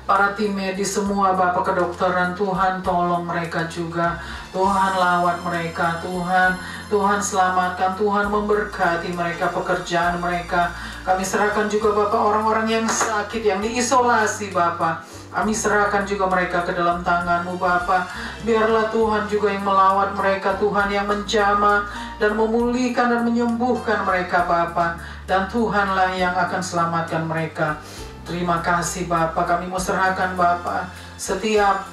para tim medis semua Bapa, kedokteran. Tuhan tolong mereka juga. Tuhan lawat mereka Tuhan. Tuhan selamatkan, Tuhan memberkati mereka, pekerjaan mereka. Kami serahkan juga Bapa orang-orang yang sakit, yang diisolasi Bapa. Kami serahkan juga mereka ke dalam tangan-Mu Bapa. Biarlah Tuhan juga yang melawat mereka, Tuhan yang menjamah dan memulihkan dan menyembuhkan mereka Bapa. Dan Tuhanlah yang akan selamatkan mereka. Terima kasih Bapa. Kami mau serahkan Bapa setiap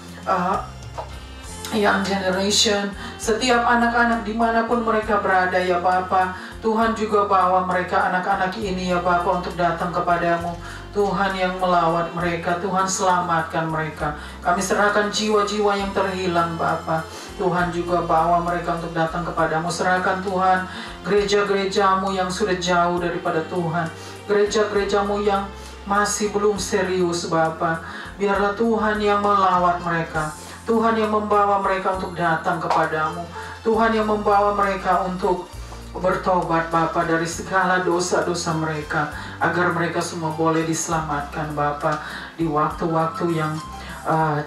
young generation, setiap anak-anak dimanapun mereka berada ya Bapa. Tuhan juga bawa mereka, anak-anak ini ya Bapa, untuk datang kepadamu. Tuhan yang melawat mereka, Tuhan selamatkan mereka. Kami serahkan jiwa-jiwa yang terhilang Bapa. Tuhan juga bawa mereka untuk datang kepadamu. Serahkan Tuhan gereja-gerejamu yang sudah jauh daripada Tuhan, gereja-gerejamu yang masih belum serius Bapa. Biarlah Tuhan yang melawat mereka, Tuhan yang membawa mereka untuk datang kepadamu, Tuhan yang membawa mereka untuk bertobat Bapa dari segala dosa-dosa mereka, agar mereka semua boleh diselamatkan Bapa di waktu-waktu yang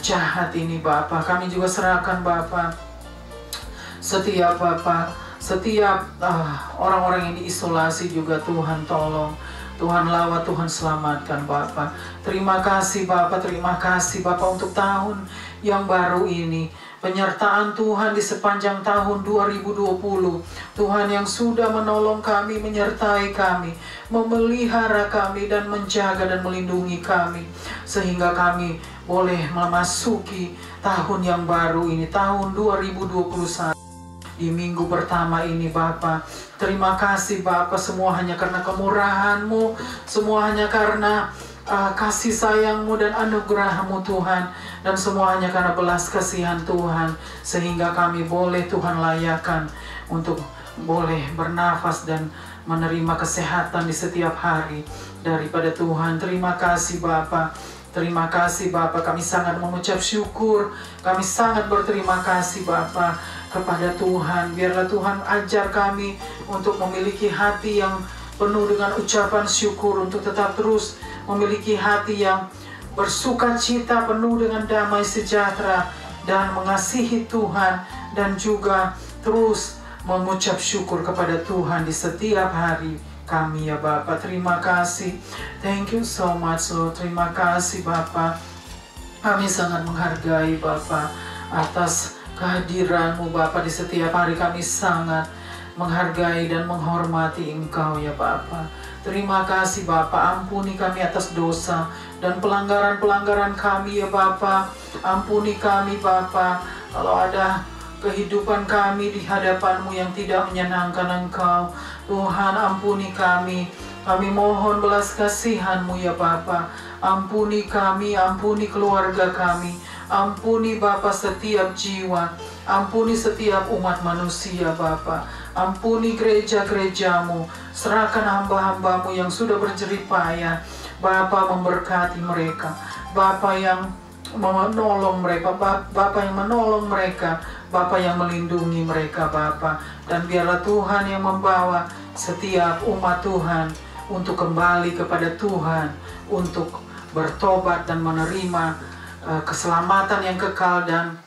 jahat ini Bapa. Kami juga serahkan Bapa setiap orang-orang yang diisolasi juga Tuhan tolong, Tuhan lawat, Tuhan selamatkan Bapa. Terima kasih Bapa, terima kasih Bapa untuk tahun yang baru ini. Penyertaan Tuhan di sepanjang tahun 2020. Tuhan yang sudah menolong kami, menyertai kami, memelihara kami dan menjaga dan melindungi kami. Sehingga kami boleh memasuki tahun yang baru ini, tahun 2021. Di minggu pertama ini Bapa, terima kasih Bapa, semua hanya karena kemurahan-Mu, semua hanya karena kasih sayang-Mu dan anugerah-Mu Tuhan, dan semua hanya karena belas kasihan Tuhan, sehingga kami boleh Tuhan layakan untuk boleh bernafas dan menerima kesehatan di setiap hari daripada Tuhan. Terima kasih Bapa. Terima kasih Bapa, kami sangat mengucap syukur, kami sangat berterima kasih Bapa kepada Tuhan. Biarlah Tuhan ajar kami untuk memiliki hati yang penuh dengan ucapan syukur, untuk tetap terus memiliki hati yang bersuka cita, penuh dengan damai sejahtera dan mengasihi Tuhan, dan juga terus mengucap syukur kepada Tuhan di setiap hari kami ya Bapa. Terima kasih. Thank you so much Lord. Terima kasih Bapa. Kami sangat menghargai Bapa atas kehadiran-Mu Bapa di setiap hari. Kami sangat menghargai dan menghormati Engkau ya Bapa. Terima kasih Bapa. Ampuni kami atas dosa dan pelanggaran-pelanggaran kami ya Bapa. Ampuni kami Bapa kalau ada kehidupan kami di hadapan-Mu yang tidak menyenangkan Engkau. Tuhan, ampuni kami. Kami mohon belas kasihan-Mu ya Bapa. Ampuni kami, ampuni keluarga kami. Ampuni Bapa setiap jiwa. Ampuni setiap umat manusia Bapa. Ampuni gereja-gereja-Mu. Serahkan hamba-hamba-Mu yang sudah berjerih payah. Bapa, memberkati mereka. Bapa yang menolong mereka, Bapa yang menolong mereka, Bapa yang melindungi mereka Bapa. Dan biarlah Tuhan yang membawa setiap umat Tuhan untuk kembali kepada Tuhan, untuk bertobat dan menerima keselamatan yang kekal, dan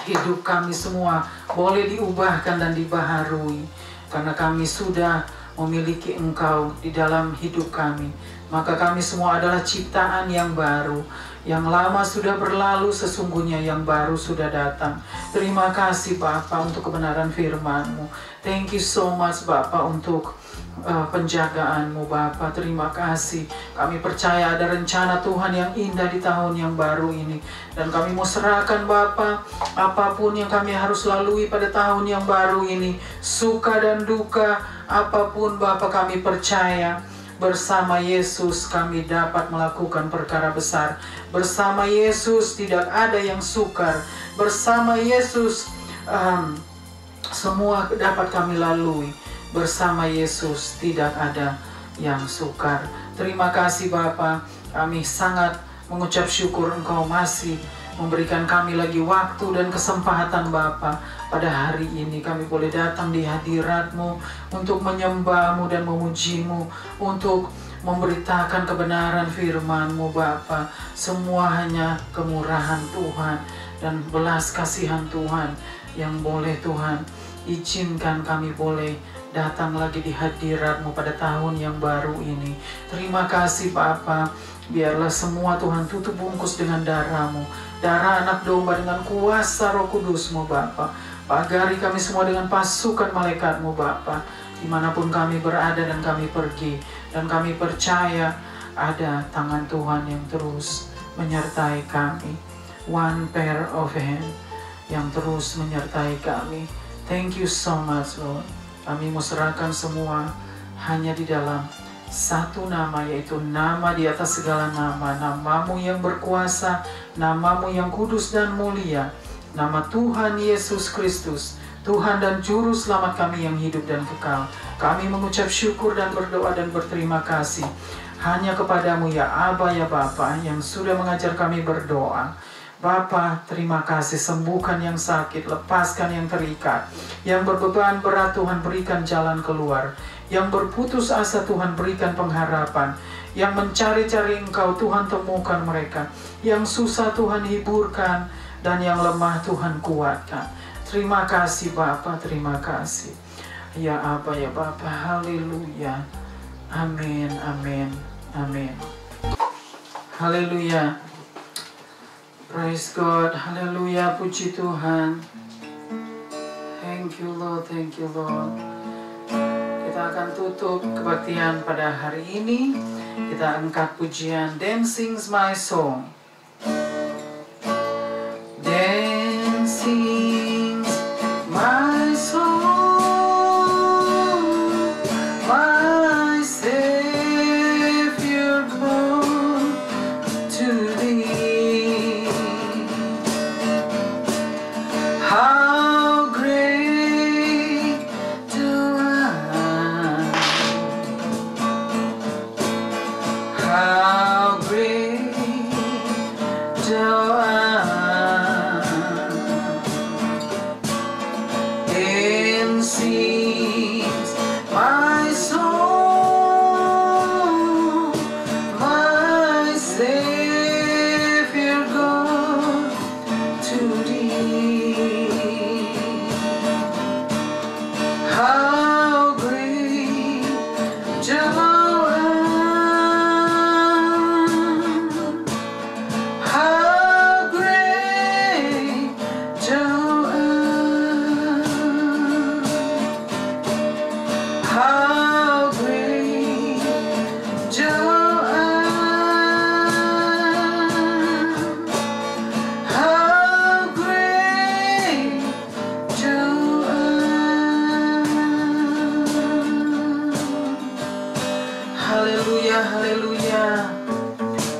hidup kami semua boleh diubahkan dan dibaharui karena kami sudah memiliki Engkau di dalam hidup kami. Maka kami semua adalah ciptaan yang baru. Yang lama sudah berlalu, sesungguhnya yang baru sudah datang. Terima kasih Bapa untuk kebenaran firman-Mu. Thank you so much Bapa untuk penjagaan-Mu Bapa. Terima kasih. Kami percaya ada rencana Tuhan yang indah di tahun yang baru ini. Dan kami mau serahkan Bapa, apapun yang kami harus lalui pada tahun yang baru ini, suka dan duka, apapun Bapa, kami percaya bersama Yesus kami dapat melakukan perkara besar. Bersama Yesus tidak ada yang sukar. Bersama Yesus semua dapat kami lalui. Bersama Yesus tidak ada yang sukar. Terima kasih Bapa. Kami sangat mengucap syukur Engkau masih memberikan kami lagi waktu dan kesempatan Bapa. Pada hari ini kami boleh datang di hadirat-Mu untuk menyembah-Mu dan memuji-Mu, untuk memberitakan kebenaran firman-Mu Bapa. Semua hanya kemurahan Tuhan dan belas kasihan Tuhan yang boleh Tuhan izinkan kami boleh datang lagi di hadirat-Mu pada tahun yang baru ini. Terima kasih Bapa. Biarlah semua Tuhan tutup bungkus dengan darah-Mu, darah anak domba dengan kuasa Roh Kudus-Mu Bapa. Pagari kami semua dengan pasukan malaikat-Mu Bapa, dimanapun kami berada dan kami pergi. Dan kami percaya ada tangan Tuhan yang terus menyertai kami. One pair of hand yang terus menyertai kami. Thank you so much Lord. Kami mau serahkan semua hanya di dalam satu nama, yaitu nama di atas segala nama, nama-Mu yang berkuasa, nama-Mu yang kudus dan mulia, nama Tuhan Yesus Kristus, Tuhan dan Juru Selamat kami yang hidup dan kekal. Kami mengucap syukur dan berdoa dan berterima kasih hanya kepadamu ya Aba ya Bapa, yang sudah mengajar kami berdoa. Bapa, terima kasih, sembuhkan yang sakit, lepaskan yang terikat, yang berbeban berat Tuhan berikan jalan keluar, yang berputus asa Tuhan berikan pengharapan, yang mencari-cari Engkau Tuhan temukan mereka, yang susah Tuhan hiburkan, dan yang lemah Tuhan kuatkan. Terima kasih Bapa, terima kasih. Ya Aba ya Bapa, haleluya. Amin, amin, amin. Haleluya. Praise God, haleluya, puji Tuhan. Thank you Lord, thank you Lord. Kita akan tutup kebaktian pada hari ini. Kita angkat pujian Dancing's My Song. Dancing's my song, my Savior born to thee. How great do I, how great do I, and sings my soul, my Savior God to thee. How great thou art, how great thou art, how great thou art, how great thou art. Haleluya, haleluya,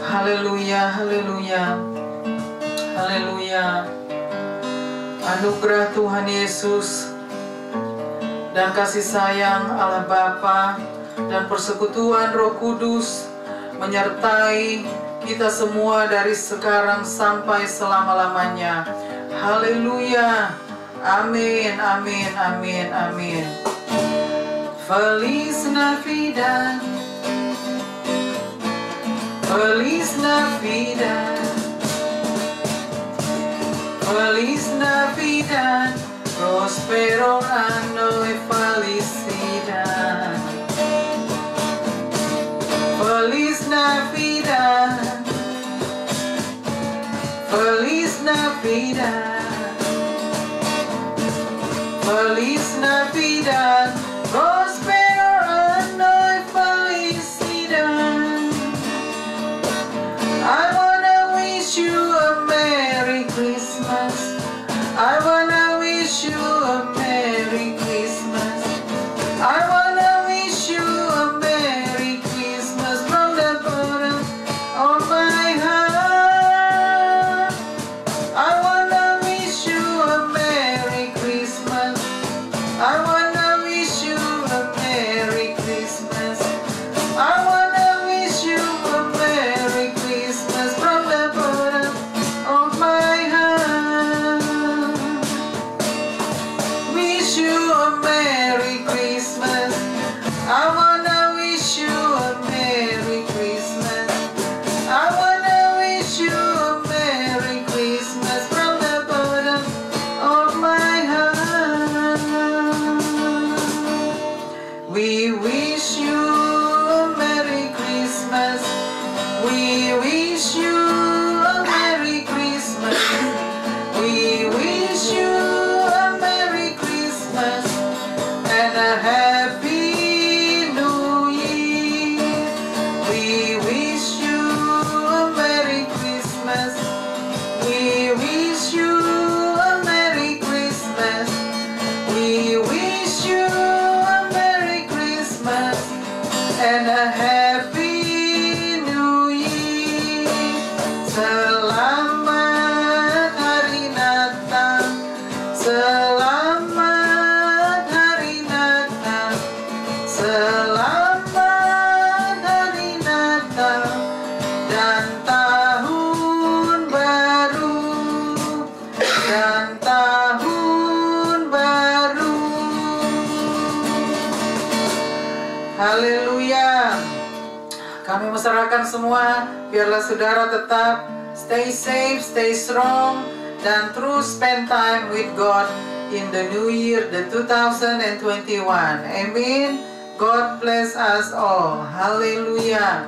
haleluya, haleluya, haleluya. Anugerah Tuhan Yesus dan kasih sayang Allah Bapa dan persekutuan Roh Kudus menyertai kita semua dari sekarang sampai selama-lamanya. Haleluya. Amin, amin, amin, amin. Feliz Navidad, Feliz Navidad, Feliz Navidad, prospero año y felicidad. Feliz Navidad, Feliz Navidad, Feliz Navidad, prospero año wish you a Merry Christmas. I wanna wish you a Merry Christmas from the bottom of my heart. I wanna wish you a Merry Christmas. I wanna wish you a Merry Christmas. I wanna wish you a Merry Christmas from the bottom of my heart. Wish you a Merry Christmas. I wanna wish you a Merry Christmas. I wanna wish you a Merry Christmas from the bottom of my heart. We wish you a Merry Christmas. We wish you a Merry Christmas. We wish you a Merry Christmas and a Happy New Year. We wish you a Merry Christmas. We wish you a Merry Christmas. We wish you a Merry Christmas and a Happy New Year. Selamat Hari Natal. Selamat Hari Natal. Selamat Hari Natal dan Tahun Baru. Dan Tahun Baru. Haleluya. Kami mesrakan semua, biarlah saudara tetap stay safe, stay strong, dan terus spend time with God in the new year, the 2021. Amen. God bless us all. Hallelujah.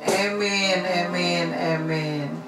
Amen, amen, amen.